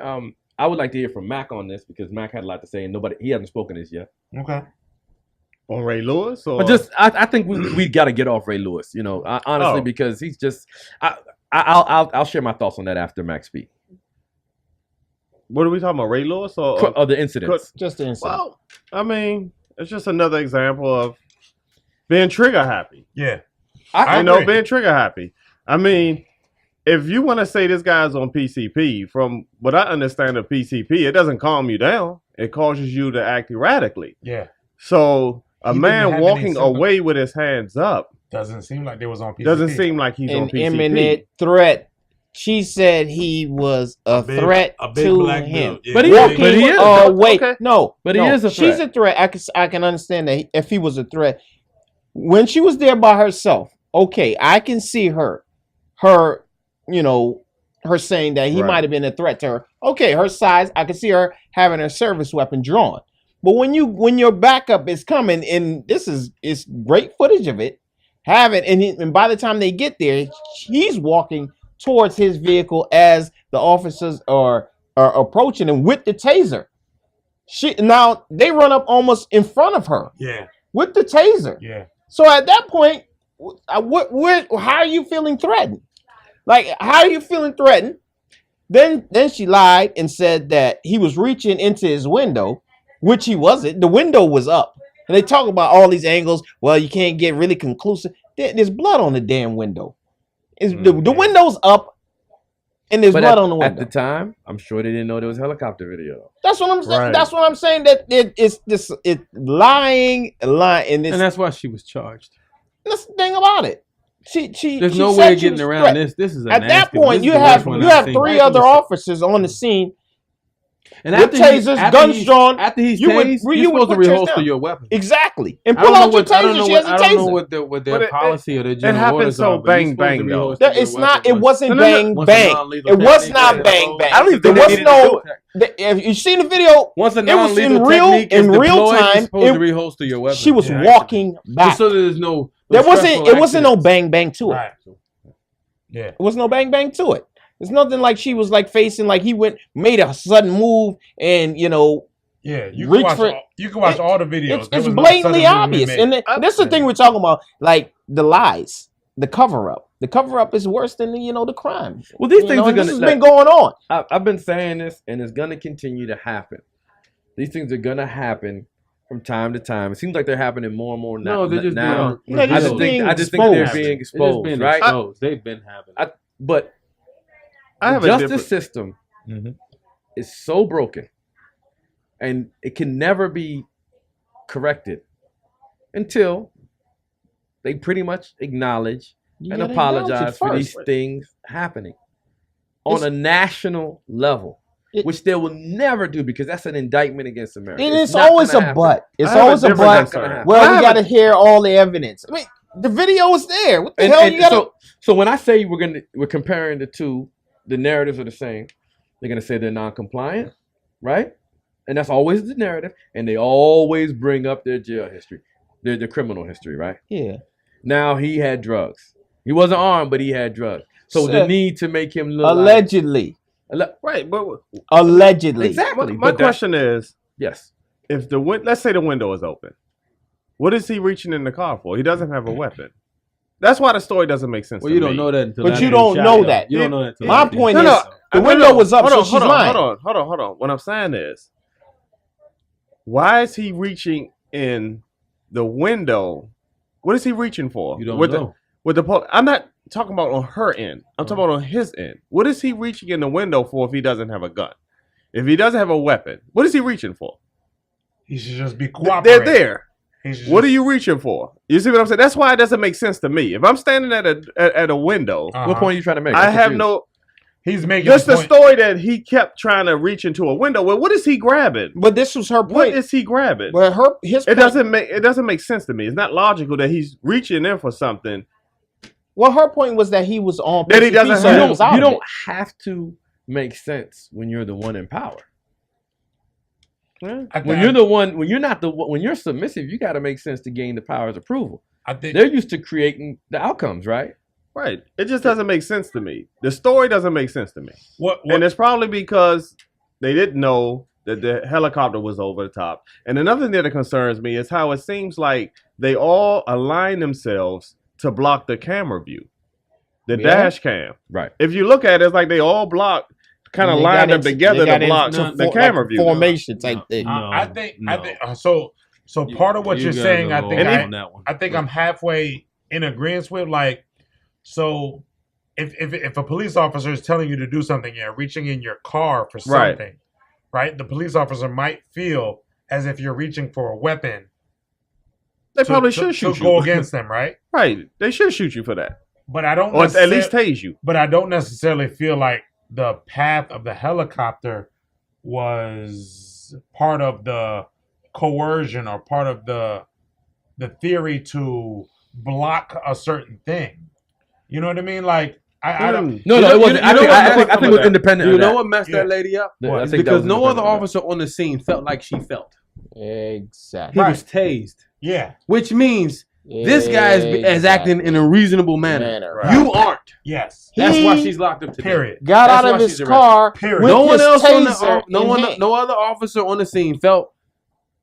I would like to hear from Mac on this because Mac had a lot to say, and he hasn't spoken this yet. Okay. On Ray Lewis or But I think we got to get off Ray Lewis. You know, honestly, Oh. because he's just. I'll share my thoughts on that after Mac speak. what are we talking about? Ray Lewis or Of the incidents. Just the incident. well, I mean, it's just another example of being trigger happy. Yeah. I agree. know being trigger happy. I mean, if you want to say this guy's on PCP, from what I understand of PCP, it doesn't calm you down. It causes you to act erratically. Yeah. So a He didn't man have walking any symptoms. away with his hands up Doesn't seem like they was on PCP. doesn't seem like he's on An PCP. imminent threat. She said he was a threat a big to black him. dude. Yeah. But he- Walking, but he is. wait, Okay. no, But he no. is a She's threat. a threat. I can understand that if he was a threat. When she was there by herself, okay, I can see her, her saying that he Right. might have been a threat to her. Okay, her size, I can see her having her service weapon drawn. But when your backup is coming, and it's great footage of it, and by the time they get there, he's walking towards his vehicle as the officers are approaching him with the taser. Now they run up almost in front of her Yeah. with the taser. Yeah. So at that point, how are you feeling threatened? Like, how are you feeling threatened? Then she lied and said that he was reaching into his window, which he wasn't. The window was up. And they talk about all these angles. Well, you can't get really conclusive. There's blood on the damn window. The window's up. and there's But blood on the at window. the time, I'm sure they didn't know there was helicopter video. That's what I'm saying. Right. That's what I'm saying. That it's lying, and And that's why she was charged. that's the thing about it. She There's she no said way of she getting was around threatened. this. This is a At that nasty one. point, This you is the have worst one you I've have seen. three Right from other the- officers on the scene. And with tasers, guns drawn, After he's you would- tased, you you're would supposed to put yours reholster down. your weapon. Exactly, and I pull don't know out your what I don't taser. know She what has a I don't know taser. what their But policy or their it general happened orders so are, but you're bang, supposed to bang, though. reholster That your it's not. weapon It wasn't No, no, no. bang once a bang. non-lethal It was technique not is bang deployed. bang. I don't even There think they was needed to no. do it. If you seen the video, Once a it was in non-lethal real technique is in real deployed, you're time. supposed to reholster your weapon. She was Yeah, walking Just back. so there's no. There wasn't. stressful It wasn't no accidents. bang bang to it. Right. Yeah. There was no bang bang to it. It's nothing like she was like facing like he made a sudden move and Yeah. You Reach can watch. for it. You can watch all the videos. it's There was no blatantly sudden movement obvious. made. And this is the thing we're talking about, like the lies, the cover up. The cover up is worse than the crime. Well, these things are this gonna. has been going on. I've been saying this, and it's gonna continue to happen. These things are gonna happen from time to time. It seems like they're happening more and more now. No, they're just now. being. No, they're I just just being think they're exposed. being They're just exposed, being right? exposed. They've been having. But I have the a justice different. system Mhm. is so broken, and it can never be corrected until they pretty much acknowledge You and gotta acknowledge apologize it for these first. things happening on It's- a national level, It- which they will never do because that's an indictment against America. And It's it's not always a gonna happen. but. It's I have always a different but. concern. happen. Well, I we have got to hear all the evidence. I mean, the video is there. What the hell And you got to? so when I say we're comparing the two, the narratives are the same. They're gonna say they're non-compliant, right? And that's always the narrative. And they always bring up their jail history, their criminal history, right? Yeah. Now he had drugs. He wasn't armed, but he had drugs. So the Sir, need to make him look Allegedly. Right, but Allegedly. exactly. my But that- question is, yes. if let's say the window is open, what is he reaching in the car for? He doesn't have a weapon. That's why the story doesn't make sense. Well, to you me. don't know that until But after you they don't shot know you. that. You don't know that. Until My after they point shot is, you. the window was up, Hold so on, she's hold on, lying. Hold on. What I'm saying is, why is he reaching in the window? What is he reaching for? You don't with know. I'm not talking about on her end. I'm talking about on his end. What is he reaching in the window for if he doesn't have a gun? If he doesn't have a weapon, what is he reaching for? He should just be They're cooperating. there. He should What are just- you reaching for? You see what I'm saying? That's why it doesn't make sense to me. If I'm standing at a window, Uh-huh. What point are you trying to make? I I'm have confused. no. He's making Just the point. story that he kept trying to reach into a window. Well, what is he grabbing? But this was her What point. is he grabbing? But his It point, doesn't make sense to me. It's not logical that he's reaching in for something. well, her point was that he was on That he PCP, doesn't so have- he was out You of don't it. have to make sense when you're the one in power. I When you're the one, when you're submissive, you got to make sense to gain the power's approval. I think They're used to creating the outcomes, right? Right. It just doesn't make sense to me. The story doesn't make sense to me. what And it's probably because they didn't know that the helicopter was over the top. And another thing that concerns me is how it seems like they all align themselves to block the camera view, the Yeah. dash cam. Right. If you look at it, it's like they all block, kind of They lined got up into- together they got to block into the for- camera like view. formation type thing. I think no. so part of what You you're guys saying, are I think low I, on that one. I think I'm halfway in agreement with. Like, so if a police officer is telling you to do something, you're reaching in your car for Right. something, right? The police officer might feel as if you're reaching for a weapon. They to- probably to- should shoot to you. go against them, right? Right. They should shoot you for that. But I don't Or at necessar- least tase you. But I don't necessarily feel like the path of the helicopter was part of the coercion or part of the theory to block a certain thing. You know what I mean? Like I don't. No, You no, know- it wasn't. you I know think what- I think it was independent. You of know that. what messed Yeah. that lady up? Yeah, I It's think that because was no other independent of that. officer on the scene felt like she felt. Exactly. He Right. was tased, Yeah. which means this guy is acting in a reasonable manner. Right. You aren't. Yes. That's why He- she's locked up today. Period. Got That's out why of his she's arrested. car Period. with No one his else on taser in hand. no other officer on the scene felt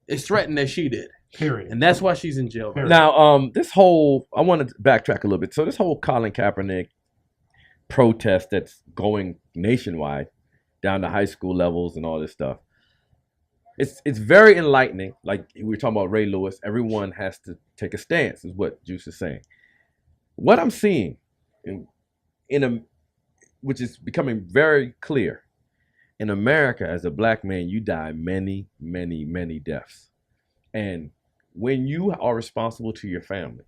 as threatened as she did, Period. and that's why she's in jail. Period. Now, I want to backtrack a little bit. So this whole Colin Kaepernick protest that's going nationwide, down to high school levels and all this stuff, it's very enlightening. Like we were talking about Ray Lewis, everyone has to take a stance, is what Juice is saying. What I'm seeing in which is becoming very clear. In America, as a black man, you die many, many, many deaths. And when you are responsible to your family,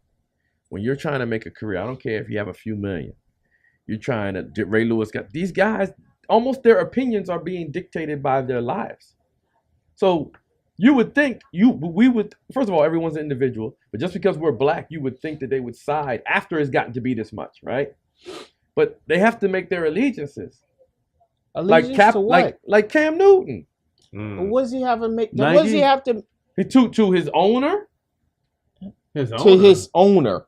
when you're trying to make a career, I don't care if you have a few million, you're trying to, Ray Lewis got, these guys, almost their opinions are being dictated by their lives. So you would think, we would, first of all, everyone's an individual, but just because we're black, you would think that they would side after it's gotten to be this much, right? But they have to make their allegiances. Allegiance to what? Like Cam Newton. What does he have to make? Nike? What does he have to To his owner? to his owner?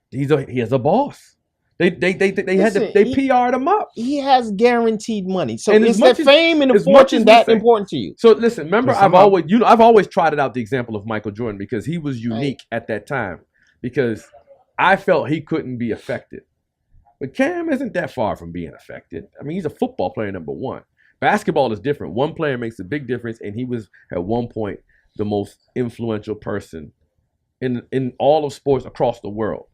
He has a boss. They Listen, PR'd him up. He has guaranteed money. So And is as the much as- fame and the as much fortune as we that say- important to you? So listen, remember, To I've sum up- I've always trotted out the example of Michael Jordan because he was unique at that time, because I felt he couldn't be affected. But Cam isn't that far from being affected. I mean, he's a football player, number one. Basketball is different. One player makes a big difference, and he was at one point the most influential person in all of sports across the world.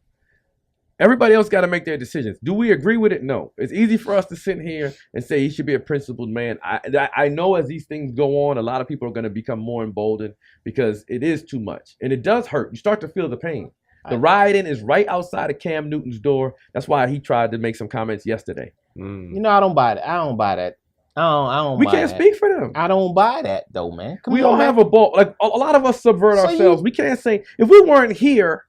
Everybody else got to make their decisions. Do we agree with it? No. It's easy for us to sit here and say he should be a principled man. I know as these things go on, a lot of people are going to become more emboldened because it is too much. And it does hurt. You start to feel the pain. The rioting is right outside of Cam Newton's door. That's why he tried to make some comments yesterday. You know, I don't buy that. I don't buy that. I don't We buy can't that. speak for them. I don't buy that though, man. Come We on, don't man. have a ball. Like a lot of us subvert So ourselves. We can't say, if we weren't here,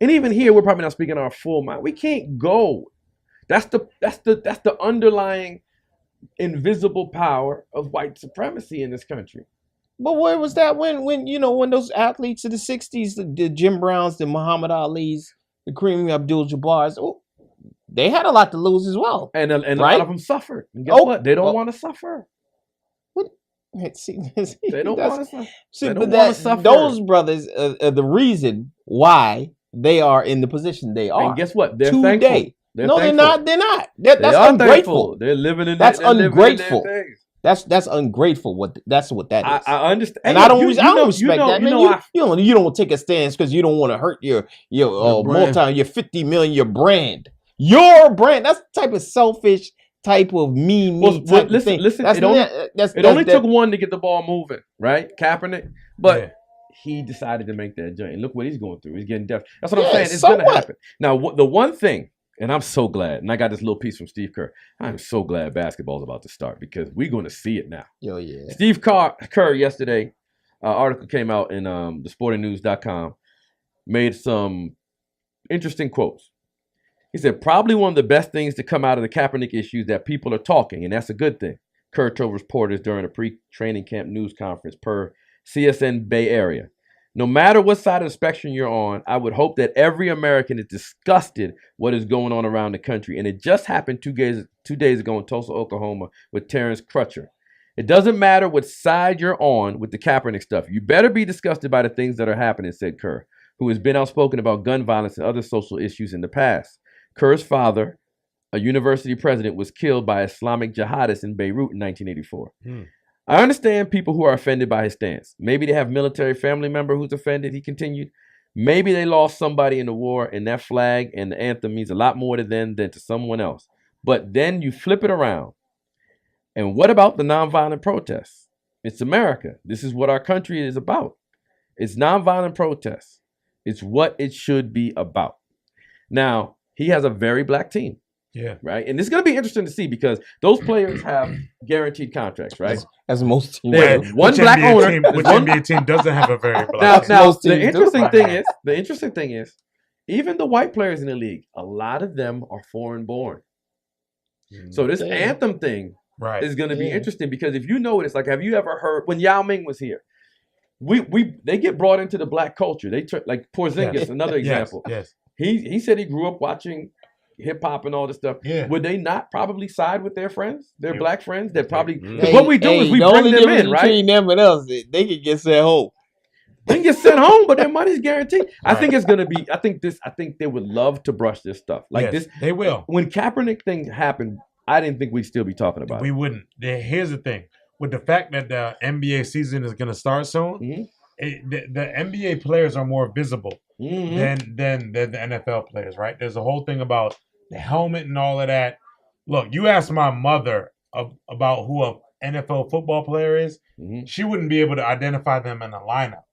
and even here, we're probably not speaking our full mind. We can't go. That's the underlying invisible power of white supremacy in this country. But where was that when you know, when those athletes of the 60s, the Jim Browns, the Muhammad Ali's, the Kareem Abdul-Jabbar's, they had a lot to lose as well. And a Right? lot of them suffered. And guess what? They don't want to suffer. See, They don't that's- want to suffer. See, They but don't wanna that, suffer. those brothers are the reason why they are in the position they are. And guess what? They're today. thankful. They're No, thankful. they're not. They're not. They That's are ungrateful. thankful. They're living in That's they're living in ungrateful. their things. That's ungrateful. That's what that is. I understand. And Hey, I don't, you I don't know- respect that, man. You don't take a stance because you don't want to hurt your brand. your 50 million, your brand. Your brand. That's the type of selfish, type of mean Well, type of listen, thing. listen, That's it only- that's It only took one to get the ball moving, right? Kaepernick. But Yeah. he decided to make that journey. Look what he's going through. He's getting deaf. That's what I'm Yeah, saying. It's so going to what? happen. Now, the one thing, and I'm so glad, and I got this little piece from Steve Kerr. I'm so glad basketball's about to start because we're going to see it now. Yo, yeah. Steve Kerr yesterday, article came out in thesportingnews.com, made some interesting quotes. He said, probably one of the best things to come out of the Kaepernick issue is that people are talking, and that's a good thing. Kerr told reporters during a pre-training camp news conference per CSN Bay Area. No matter what side of the spectrum you're on, I would hope that every American is disgusted what is going on around the country. And it just happened 2 days ago in Tulsa, Oklahoma with Terrence Crutcher. It doesn't matter what side you're on with the Kaepernick stuff. You better be disgusted by the things that are happening, said Kerr, who has been outspoken about gun violence and other social issues in the past. Kerr's father, a university president, was killed by Islamic jihadists in Beirut in 1984. I understand people who are offended by his stance. Maybe they have military family member who's offended, he continued. Maybe they lost somebody in the war, and that flag and the anthem means a lot more to them than to someone else. But then you flip it around. And what about the nonviolent protests? It's America. This is what our country is about. It's nonviolent protests. It's what it should be about. Now, he has a very black team. Yeah. Right. And it's going to be interesting to see because those players have guaranteed contracts, right? As most teams. They- do. one Which black NBA owner. Team, there's which one- NBA team doesn't have a very black now Most the teams do. interesting thing is, even the white players in the league, a lot of them are foreign born. So this Yeah. anthem thing Right. is going to be Yeah. interesting because if you know it, it's like, have you ever heard when Yao Ming was here? They get brought into the black culture. Like Porzingis, Yes. another example. Yes. He said he grew up watching hip hop and all this stuff. Yeah. Would they not probably side with their friends, their Yeah. black friends? That probably Mhm. 'cause what we do is we the bring only them difference in, right? between them and us, they can get sent home. They can get sent home, but their money's guaranteed. I think Right. it's gonna be. I think they would love to brush this stuff like Yes, this. They will. When Kaepernick thing happened, I didn't think we'd still be talking about We it. wouldn't. Here's the thing: with the fact that the NBA season is going to start soon, Mhm. the NBA players are more visible Mhm. than the NFL players. Right? There's a whole thing about the helmet and all of that. Look, you ask my mother about who a NFL football player is, she wouldn't be able to identify them in a lineup.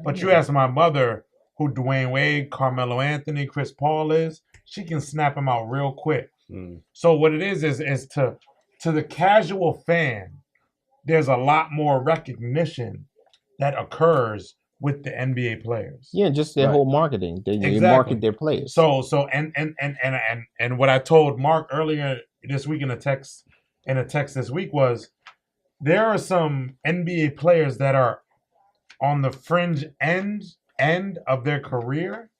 But you ask my mother who Dwayne Wade, Carmelo Anthony, Chris Paul is, she can snap them out real quick. So what it is to the casual fan, there's a lot more recognition that occurs with the NBA players. Yeah, just their whole marketing. They market their players. So and what I told Mark earlier this week in a text this week was there are some NBA players that are on the fringe end of their career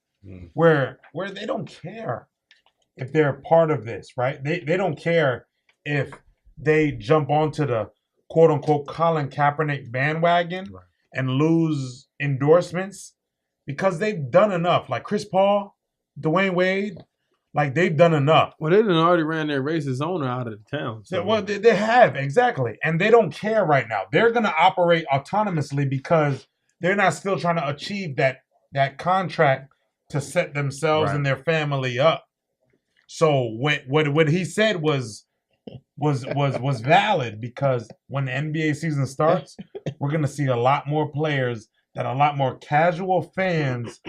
where they don't care if they're a part of this, right? They don't care if they jump onto the quote unquote Colin Kaepernick bandwagon and lose endorsements because they've done enough. Like Chris Paul, Dwayne Wade, like they've done enough. Well, they done already ran their racist owner out of the town. So. Well, they have, exactly. And they don't care right now. They're going to operate autonomously because they're not still trying to achieve that contract to set themselves and their family up. So what he said was valid because when the NBA season starts, we're going to see a lot more players that a lot more casual fans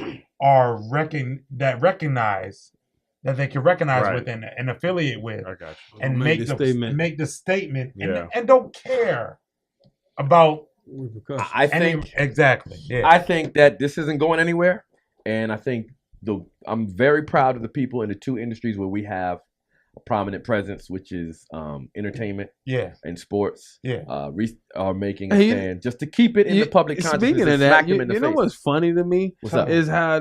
are recognize that they can recognize with and affiliate with, I got you. and make the statement, Yeah. and don't care about. I think exactly. Yeah. I think that this isn't going anywhere, and I think I'm very proud of the people in the two industries where we have a prominent presence, which is entertainment, and sports. Are making a stand just to keep it in the public consciousness. Speaking of that, you know face. what's funny to me up? is how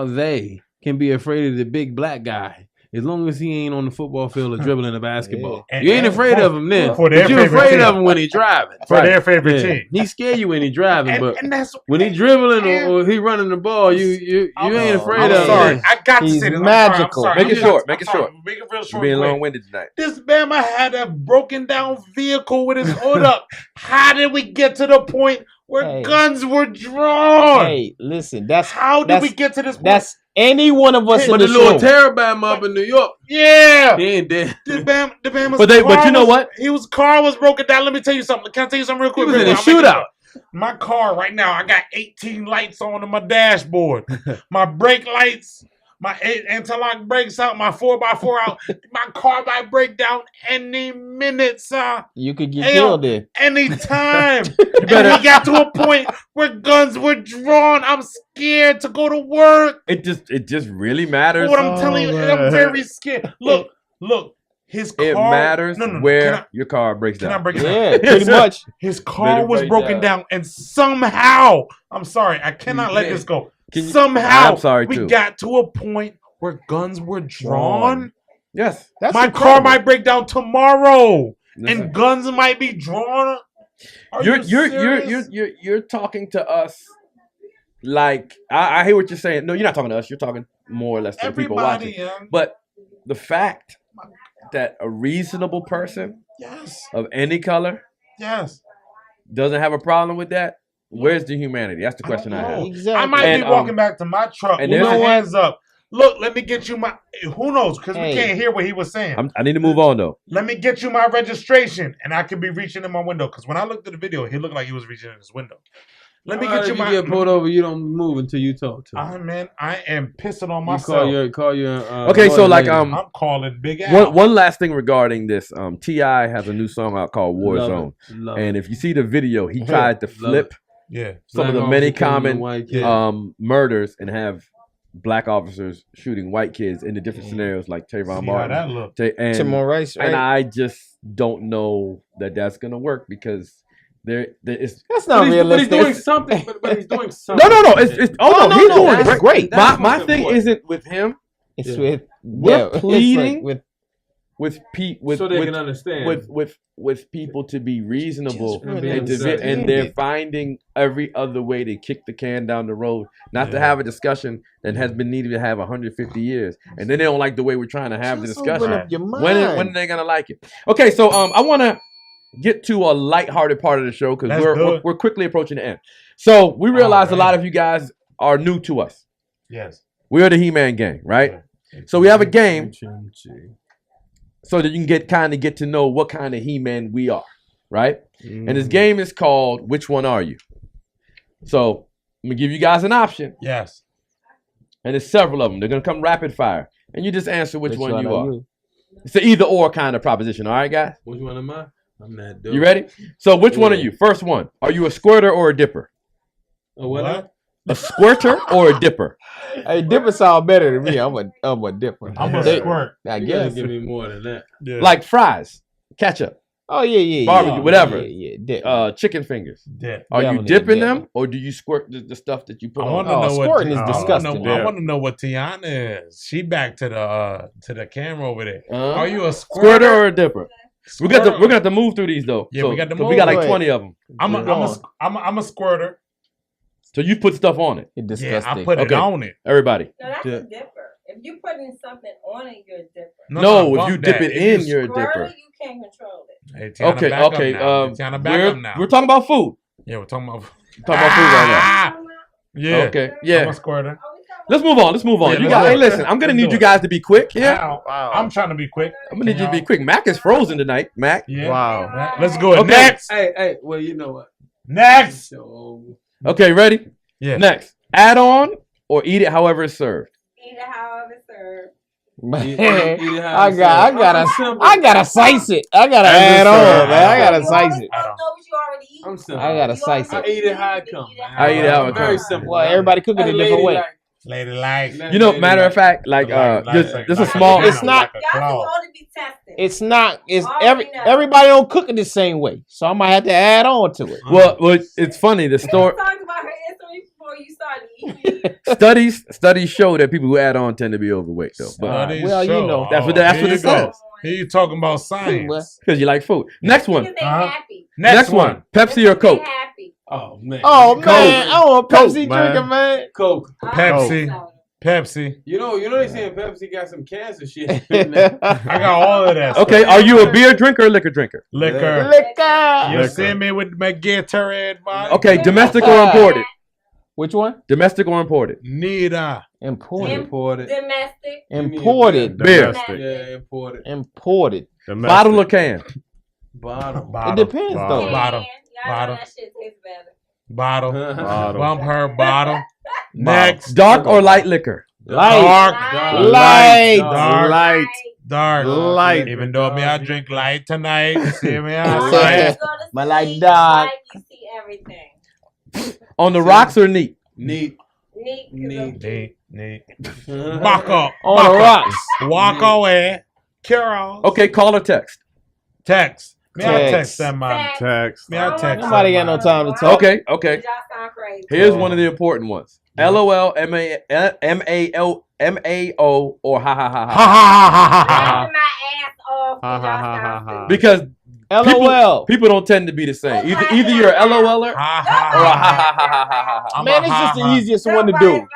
they can be afraid of the big black guy. As long as he ain't on the football field or dribbling the basketball. Yeah. You ain't afraid of him then. For But you're afraid of him when he's driving. For their favorite team. He scare you when he's driving, but and that's when he dribbling or he running the ball, you ain't afraid of sorry. him. I got to He's say this. magical. I'm sorry. Make it short. Make it short. Make it real short. You're being quick. long-winded tonight. This Bama had a broken down vehicle with his hood up. How did we get to the point where guns were drawn? Hey, listen, How did we get to this point? That's any one of us in But the the little show. Terabam up in New York, Yeah. he ain't dead. The Bama's But car you know was- what? His car was broken down. Let me tell you something. Can I tell you something real quick? He was in a I'll make it shootout. short. My car right now, I got 18 lights on my dashboard. My brake lights, my anti-lock brakes out, my 4x4 out. My car might break down any minute, sir. You could get Hey, killed there. Anytime. And we got to a point where guns were drawn. I'm scared to go to work. It just really matters. What I'm telling you, I'm very scared. Look. His car. It matters No, where your car breaks Can I down. break it Yeah, down? pretty much. His car Better was break broken down, and somehow, I'm sorry, I cannot let this go. Can you- Somehow, I'm sorry, we too. got to a point where guns were drawn. Yes. That's My incredible. car might break down tomorrow, Listen. and guns might be drawn. Are you serious? You're talking to us like I hear what you're saying. No, you're not talking to us. You're talking more or less to the people watching. Everybody, But the fact that a reasonable person yes, of any color yes. doesn't have a problem with that, where's the humanity? That's the question I know. have. Exactly. I might And, be walking back to my truck and with there's my a- hands up. Look, let me get you my. Who knows? Because Hey. we can't hear what he was saying. I need to move on though. Let me get you my registration, and I could be reaching in my window. Because when I looked at the video, he looked like he was reaching in his window. Let me get you my. get pulled over. You don't move until you talk to him. Man, I am pissing on You myself. call your. Okay, so lawyer like later. I'm calling Big Al. one last thing regarding this. T.I. has a new song out called Warzone, Love and it. if you see the video, he tried to flip Yeah. some of Black the many officer killing common the white kid. murders and have black officers shooting white kids in the different scenarios like Trayvon See how Martin. that look. And, Timon Rice, right? and I just don't know that that's gonna work because there is. That's But not he's realistic. doing something. But he's doing something. No. It's oh no, he's doing that's great. great. That's My what's thing important. isn't with him. It's Yeah. with We're it's pleading like with so they can understand. with people to be reasonable Just really and, understand and they're it. finding every other way to kick the can down the road, not to Yeah. have a discussion that has been needed to have 150 years, and then they don't like the way we're trying to have the Just discussion. open up your mind. When are they gonna like it? Okay, so I want to get to a lighthearted part of the show because Let's do we're it. we're quickly approaching the end. So we realize a Alright. lot of you guys are new to us. Yes. We are the He-Man gang, right? So we have a game. so that you can get to know what kind of He-Man we are, right? And this game is called Which One Are You? So I'm gonna give you guys an option, Yes. and there's several of them. They're gonna come rapid fire, and you just answer which one you are. It's an either or kind of proposition. All right, guys. Which one am I? I'm not dope. You ready? So which one are you? First one. Are you a squirter or a dipper? Oh, what? A squirter or a dipper? Hey, dipper sound better than me. I'm a dipper. I'm a They- squirt. I You gotta guess. give me more than that. Yeah. Like fries, ketchup, Oh yeah. Barbecue, whatever. Yeah. Dip. chicken fingers. Yeah. Are you Definitely dipping dip. them or do you squirt the stuff that you put I on? want to Oh, know what squirting is I disgusting. want to know what Tiana is. She back to the camera over there. Uh-huh. Are you a Squirter or a dipper? We're gonna have to move through these though. Yeah, so, we got to 'cause move. we got like Go ahead. 20 of them. I'm a squirter. So you put stuff on it. It's Yeah, disgusting. I put Okay. it on it. Everybody. No, that's Yeah. a dipper. If you putting something on it, you're a dipper. No, if bump you dip that. it If in, you you're a Squirter, dipper. you can't control it. Hey, Tiana, Okay, back up okay. now. Tiana, back We're up now. talking about food. Yeah, we're talking about. Talking about food right Ah, yeah. now. Okay. I'm Yeah. a squirter. Let's move on. Let's move on. Yeah, You let's got. do Hey, it. listen. I'm gonna Let's need do you it. guys to be quick. Yeah. Wow. Wow. I'm trying to be quick. I'm gonna need you to be quick. Mac is frozen tonight. Mac. Yeah. Wow. Let's go. Okay. Next. Hey, well, you know what? Next. So, Okay. Ready? Yeah. Next. Add on or eat it however it's served. Eat it however it's served. Man, eat it how I it's got, served. I I'm simple. gotta slice it. I gotta As add it's on, served. man. I gotta You slice always it. don't know what you already eat. I'm simple. I gotta You slice already it. I eat it how it eat comes. I eat it how it Very comes. simple. Well, everybody cook it a different way. Lady like. You know, matter of fact, like just a small. It's not- Y'all can only be tested. It's not. It's Already know. everybody don't cook it the same way, so I might have to add on to it. Well, it's funny. The We story talked about her history before you started eating. studies show that people who add on tend to be overweight though, but well, you know. that's what here it you go. says. Here you talking about science. Because you like food. Next one. Because they Uh-huh. happy. Next one. Pepsi or They Coke? happy. Oh, man. Oh Coke. man, I want Coke, Pepsi man. drinking, man. Coke. Pepsi. Oh, Pepsi. You know they saying Pepsi got some cancer shit. I got all of that. Okay, stuff. are you a beer drinker or liquor drinker? Liquor. Liquor. You Liquor. see me with my Gatorade, man? Okay, domestic or imported? Which one? Domestic or imported? Neither. Imported. Imported. Domestic. Imported. Beer. Domestic. Yeah, imported. Imported. Domestic. Bottle or can? Bottom. It Bottle. depends Bottle. though. Bottle. Y'all Bottle. know that shit tastes better. Bottle. Bottle. Bump her bottle. Next. Dark or light liquor? Light. Dark. Light. Dark. Light. Dark. Light. Even though me, I drink light tonight. You see me Light. outside. My light dark. You see everything. On the rocks or neat? Neat. Neat. Neat. Neat. Back up. On Back the up. rocks. Walk away. Carol. Okay, call or text? Text. Me, I Text. text them, man. Text. Me, I text Nobody them, got no man. time to talk. Okay. Y'all sound crazy. Here's one of the important ones. LOL, MAO, or ha ha ha Ha ha. ha ha ha ha. Laughing my ass off. Ha, Y'all ha, ha, ha, sound ha. stupid. Because LOL. people don't tend to be the same. Either you're a LOLer Ha or a ha ha ha ha ha ha ha. I'm Man, a it's just the ha-ha. easiest one to do.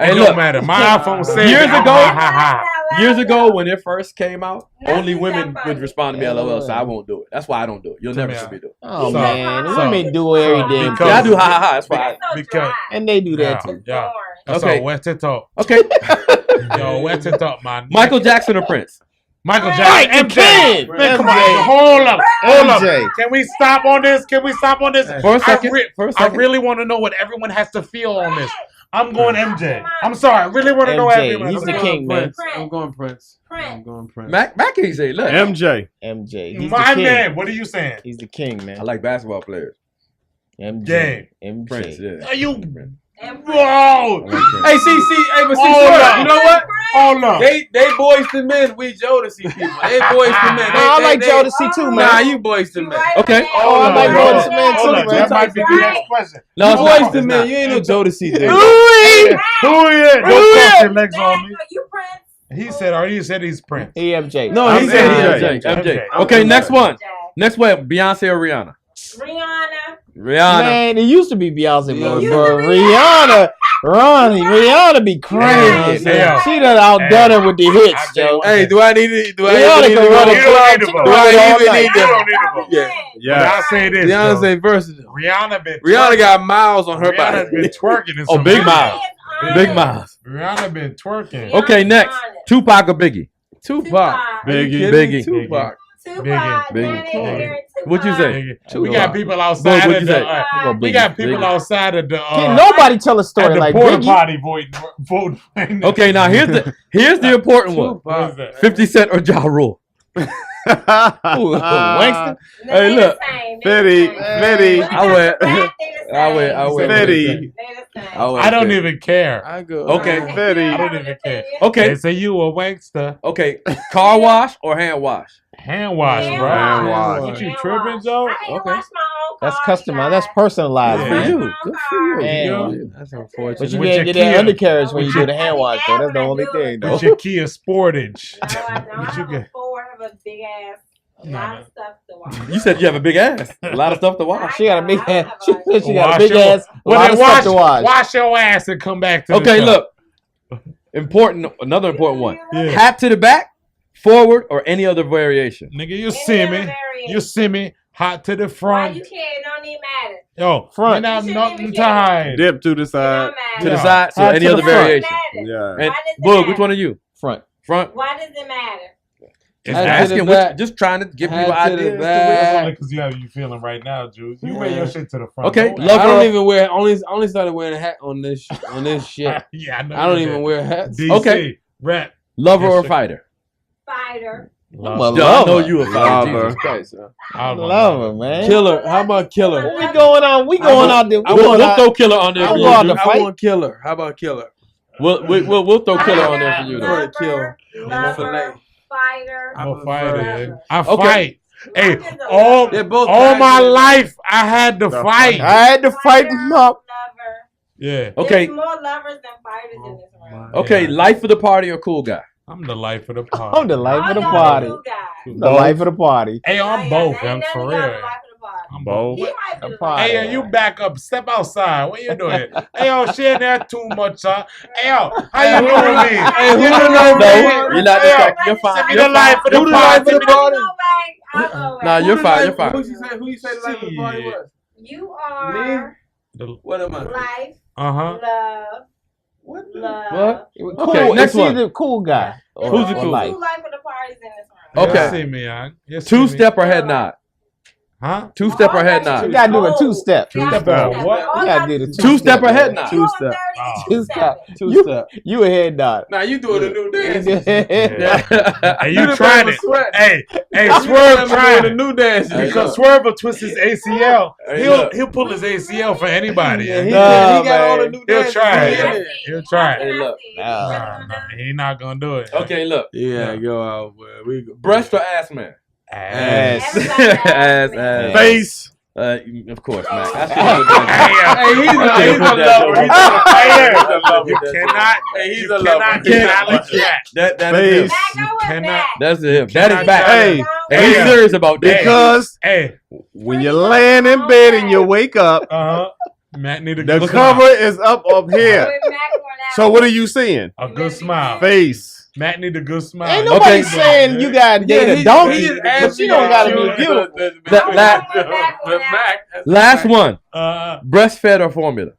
Hey, It look. don't matter. My iPhone said Years it. I'm ago- ha ha ha. Years ago, when it first came out, Nothing's only that women funny. would respond to me LOL, so I won't do it. That's why I don't do it. You'll never Yeah. see me do it. Oh So- man, so- women do every damn because- Yeah, I thing, do ha ha ha. That's why. That's so Because- dry. and they do that Yeah. too. Yeah. That's Okay. all. Wet it up. Okay. Yo, wet it up, man. Michael Jackson or Prince? Michael Right, Jackson. the king. Man, come on. MJ. Hold up. Hold up. MJ. Can we stop on this? Can we stop on this? For a second. For a I second. really want to know what everyone has to feel on this. I'm going MJ. I'm sorry. I really want to know MJ, everyone. he's the I'm king, man. Prince. I'm going Prince. I'm going Prince. Mac can say, look. MJ. MJ. He's My the king. man. What are you saying? He's the king, man. I like basketball players. MJ. MJ. Prince, yeah. Are you? And Whoa! I like Prince. Hey, hey, but see, Hold swear, up. you know what? Hold up. They boys to men. We Jodeci people. They boys to men. I like Jodeci too, man. Nah, you boys to You men. right, Okay. man. Oh, I like Hold Jodeci up. man Hold too, up. man. That might be the next question. No, You it's boys not. to men. You ain't no Jodeci dude. Who is? Don't cross your legs on me. Are you Prince? He said, or he said he's Prince. He MJ. No, I'm he said MJ. MJ. MJ. I'm Okay, MJ. next one. Next one, Beyonce or Rihanna? Rihanna. Rihanna. Man, it used to be Beyonce, but Used to be Rihanna be crazy. Yeah. She done outdone it with the hits, Joe. Hey, do I need it? Do I Rihanna even need can to run go? a You club. don't need She to can vote. run it Do I all even night. need You don't need to vote. Yeah. But Yeah. I say this. though. Beyonce versatile. Rihanna been Rihanna twerking. got miles on her Rihanna's body. been twerking. In Oh, some Big videos. Miles. Big Miles. Rihanna been twerking. Yeah. Okay, next. Tupac or Biggie? Tupac. Biggie. Biggie. Tupac. Tupac. Biggie. Biggie. What you say? We got people Boog, outside what'd of you the. say? We got people outside of the. Can't nobody tell a at story the like porta Biggie. potty vote. Okay, now here's the important one. What is that? 50 Cent or Ja Rule? Wankster? Hey, look. Fetty. I went. Fetty. I don't even care. I go. Okay. I don't even care. Okay. They say you a wankster. Okay. Car wash or hand wash? Hand wash, Hand bro. Hand wash. What you tripping, Joe? I can't Okay. wash my own car. That's customized. That's personalized, Yeah. For man. you. Good for you. Man. That's But unfortunate. you With can't your get that Kia. undercarriage when you do the With hand your wash, though. That's the Kia. only thing, though. With your Kia Sportage. Oh, I know. I What you have a get? Ford. I have a big ass. A lot of stuff to wash. You said you have a big ass. A lot of stuff to wash. She got a big ass. She said she got a Wash big your- ass. A Well, lot then of stuff to wash. wash your ass and come back to the Okay, show. look. Another important one. Yeah. Hat to the back, forward, or any other variation. Nigga, you Any see other me. variation. You see me. Hot to the Why front. you can't? It don't even matter. Yo, Front. I have You nothing shouldn't to even hide. Dip to the It side. don't matter. To the Yeah. side, so Hat any to other the front. variation. Matter. Yeah. And Why does it Boog, matter? which one are you? Front. Front. Why does it matter? It's Hat to asking Asking the which, back. just trying to give Hat people to the ideas. to back. wear. That's only because you feeling right now, Juice. You wear your shit to the front. Okay, Don't- love I don't her. even wear. Only started wearing a hat on this shit. Yeah, I know. I don't you even did. wear hats. DC, Okay. rap. Lover Yes, or sir. fighter? Fighter. I'm Love. a Duh, I know lover. you a fighter. Lover. Jesus Christ. I Love her, man. Killer. How about killer? What we going on? We going out there. We We'll going out. throw killer on there I for you. want dude. to I fight. want killer. How about killer? We'll throw killer on there for you. Lover. Though. Kill. Lover. Fighter. I'm a I'm a fighter. I Okay. fight. Hey, Love is a all lover. They're both my passionate. life I had to The fight. I had to fight him up. Lover. Yeah, Okay. There's more lovers than fighters in this room. Okay, Yeah. life of the party or cool guy? I'm the life of the party. I'm the life of the All y'all party. the cool guys. The life of the party. Hey, I'm Ain't both. none I'm of for y'all real. the life of the party. I'm Both. He might be the party. life. Hey, yo, you back up. Step outside. What you doing? Hey, yo, shit, that too much, huh? Hey, yo, how you doing, me? Hey, who You the know life- me? No, you're not Hey, yo, distracted. You're fine. send me You're the life fine. of the Who the life of party. the party? I'll go back. Nah, Who you're the fine. life- You're fine. Who you say the life of the party Shit. was? You are What am I? life, Uh-huh. love, What? love. Cool. Okay, next It's one. either cool guy. Or, Who's the or cool? life. Two life of the parties in this room. Okay. You see me, huh? You see Two me. step or head nod? Huh? Two step or head You nod? gotta do a two-step. Two-step or what? You gotta do the Two step or head nod? You on Two-step. 30, Oh. you Two-step. Two You- step. You a head nod. Now you doing a new dance. Hey, you the tried man it. was sweating. Hey, You Swerve doing tried a it. new dance. Hey, Because look. Swerve will twist his ACL. Hey, look. He'll pull his ACL for anybody. Yeah, he, Nah, he got all the man. new He'll dances. try He it. in there. He'll try it. Hey, look. Nah. Nah, he not gonna do it. Okay, look. Yeah, go out, boy. We go. Breast or ass man? Ass. Ass. Face. Of course, Mac. I Hey, Hey, he's a could've put that lover. there. He's a- Hey, he's a lover. you cannot. Hey, he's you a cannot lover. challenge that. That Face. is him. Back, go with cannot- that. That's him. That cannot is back. Hey, And he's Hey. serious about that. Because Hey, when you're laying in bed and you wake up, Matt need a the good cover smile. is up here. With Mac on that So what are you seeing? A good smile. Face. Matt need a good smile. Ain't nobody Okay. saying you gotta date a donkey, but you don't gotta be beautiful. Last one. Uh, Breastfed or formula?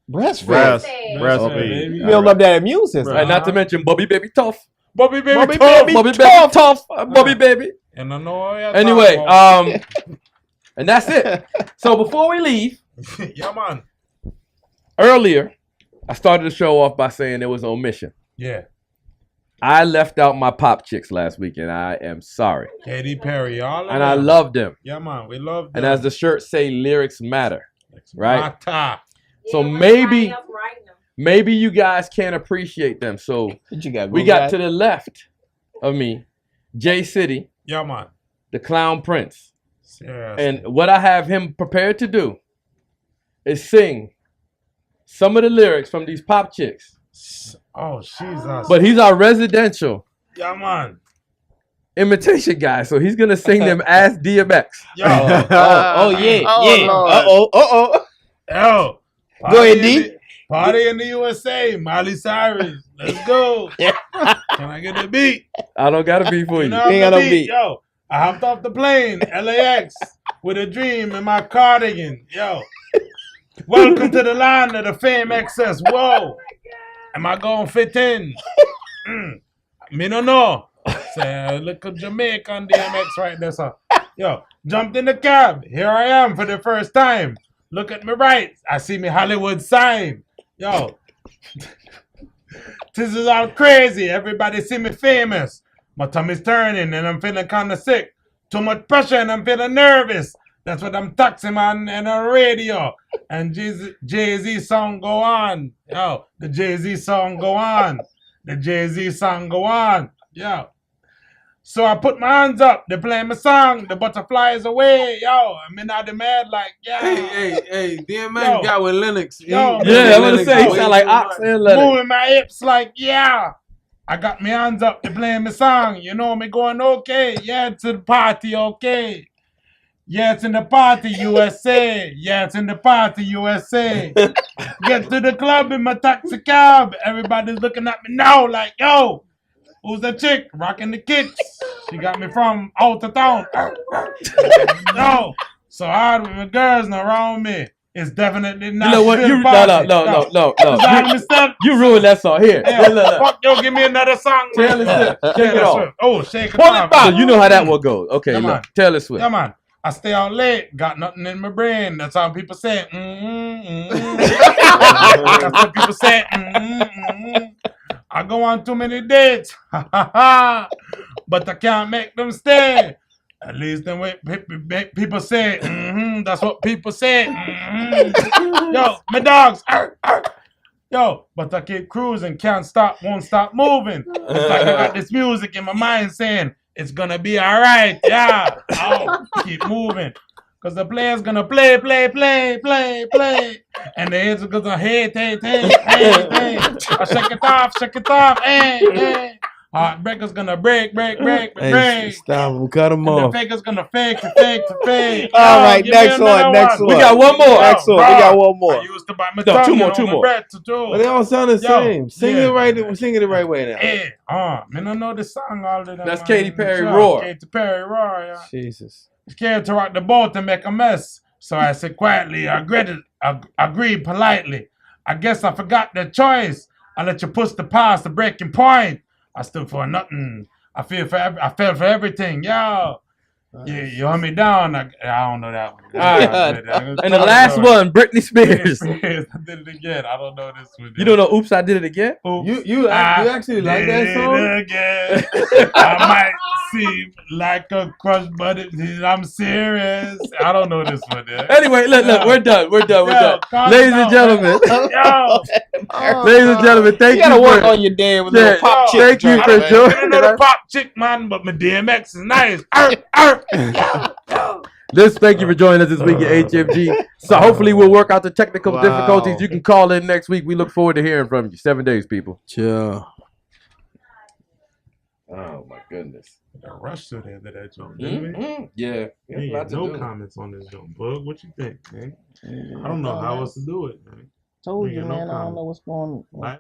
Breastfeed. Breast. Breastfeed. Breastfeed. Build up that immune system. And not to mention Bubby Baby Tough. Bobby baby, Bobby tough. baby. Bubby Baby Tough. Bubby Baby. And I know all y'all Anyway, talking and that's it. So before we leave, about- yeah, man. earlier, I started the show off by saying there was an omission. Yeah, I left out my pop chicks last week, and I am sorry. Katy Perry, all of And I them. love them. Yeah, man, we love them. And as the shirt say, lyrics matter. right? Mata. So Yeah, maybe- somebody else writing them. Maybe you guys can't appreciate them. So What you got? we got to the left of me, J City, Yeah, man. the Clown Prince. Seriously. And what I have him prepared to do is sing some of the lyrics from these pop chicks. Oh, Jesus. But he's our residential Yeah, man. imitation guy, so he's gonna sing them as DMX. Yo. Oh yeah, Oh, yeah. Lord. Yo. Go ahead, Party D. in the- Party in the USA. Miley Cyrus. Let's go. Can I get the beat? I don't gotta be for You you. know Ain't the got no beat. beat. Yo, I hopped off the plane, LAX, with a dream in my cardigan. Yo. Welcome to the line of the Fame XS. Whoa. Am I going to fit in? Me no know. Say, look at Jamaican DMX right there, sir. Yo, jumped in the cab. Here I am for the first time. Look at me right. I see me Hollywood sign. Yo, this is all crazy. Everybody see me famous. My tummy's turning and I'm feeling kind of sick. Too much pressure and I'm feeling nervous. That's what I'm taxing on and on the radio. And Jay-Z song go on. Yo, the Jay-Z song go on. The Jay-Z song go on. Yo. So I put my hands up. They play my song. The butterflies away. Yo, I'm in out the mad like, yeah. Hey, DMX got with Lennox. Yo, Yeah, I'm gonna say he sound like Ox and Lennox. moving my hips like, yeah. I got my hands up. They playing my song. You know me going, okay. Yeah, it's in the party, okay. Yeah, it's in the party, USA. Yeah, it's in the party, USA. Get to the club in my taxi cab. Everybody's looking at me now like, yo, who's that chick rocking the kicks? She got me from out of town. Yo, so hard with my girls not around me. It's definitely not. You know what? still You party. no. You You ruined that song. Here. yeah, Look. fuck, yo, give me another song. Taylor man. Swift. Shake it off. Oh, shake it Pull off. it back. You know how that one goes. Okay, Come look. on. Taylor Swift. Yeah, man. I stay out late, got nothing in my brain. That's how people say, That's what people say, I go on too many dates, but I can't make them stay. At least the way people say, that's what people say. Yo, my dogs, yo, but I keep cruising, can't stop, won't stop moving. It's like I got this music in my mind saying, it's gonna be all right, yeah. Oh, keep moving. Because the player's gonna play. And the heads are gonna hey. I shake it off, hey. Heartbreaker's gonna break. Stop him, cut him And the off. faker's gonna fake. All right, give me next another one. We got one more. Next one. We got one more. I used to bite my No, tongue. two more, on two the more. breath to do. But they all sound the Yo, same. Sing yeah. it the right way now. Hey, man, I know the song all the time. That's Katy Perry, Yeah, Roar. Katy Perry, Roar, yeah. Jesus. Scared to rock the boat and make a mess. So I said quietly, agreed politely. I guess I forgot the choice. I let you push the past the breaking point. I stood for nothing. I fell for everything. Yo. You hunt me down. I don't know that one. All right. And the last one, Britney Spears. I did it again. I don't know this one. You don't know Oops, I Did It Again? Oops, You actually like that song? Again. I might seem like a crush, but I'm serious. I don't know this one. Dude. Anyway, look, we're done. calm Ladies down, and gentlemen. Yo, Ladies and gentlemen, thank You gotta work for on your damn Yeah, little pop chick. thank you joint, for man. joining. I don't know the pop chick, man, but my DMX is nice. Thank you for joining us this week at HMG. So hopefully we'll work out the technical difficulties. You can call in next week. We look forward to hearing from you. 7 days, people. Chill. Oh my goodness. I rushed to the end of that joke, didn't we? Yeah. Ain't got no comments on this joke, Bug. What you think, man? I don't know how else to do it, man. Told We you, got no man. I don't comment. know what's going on. Right?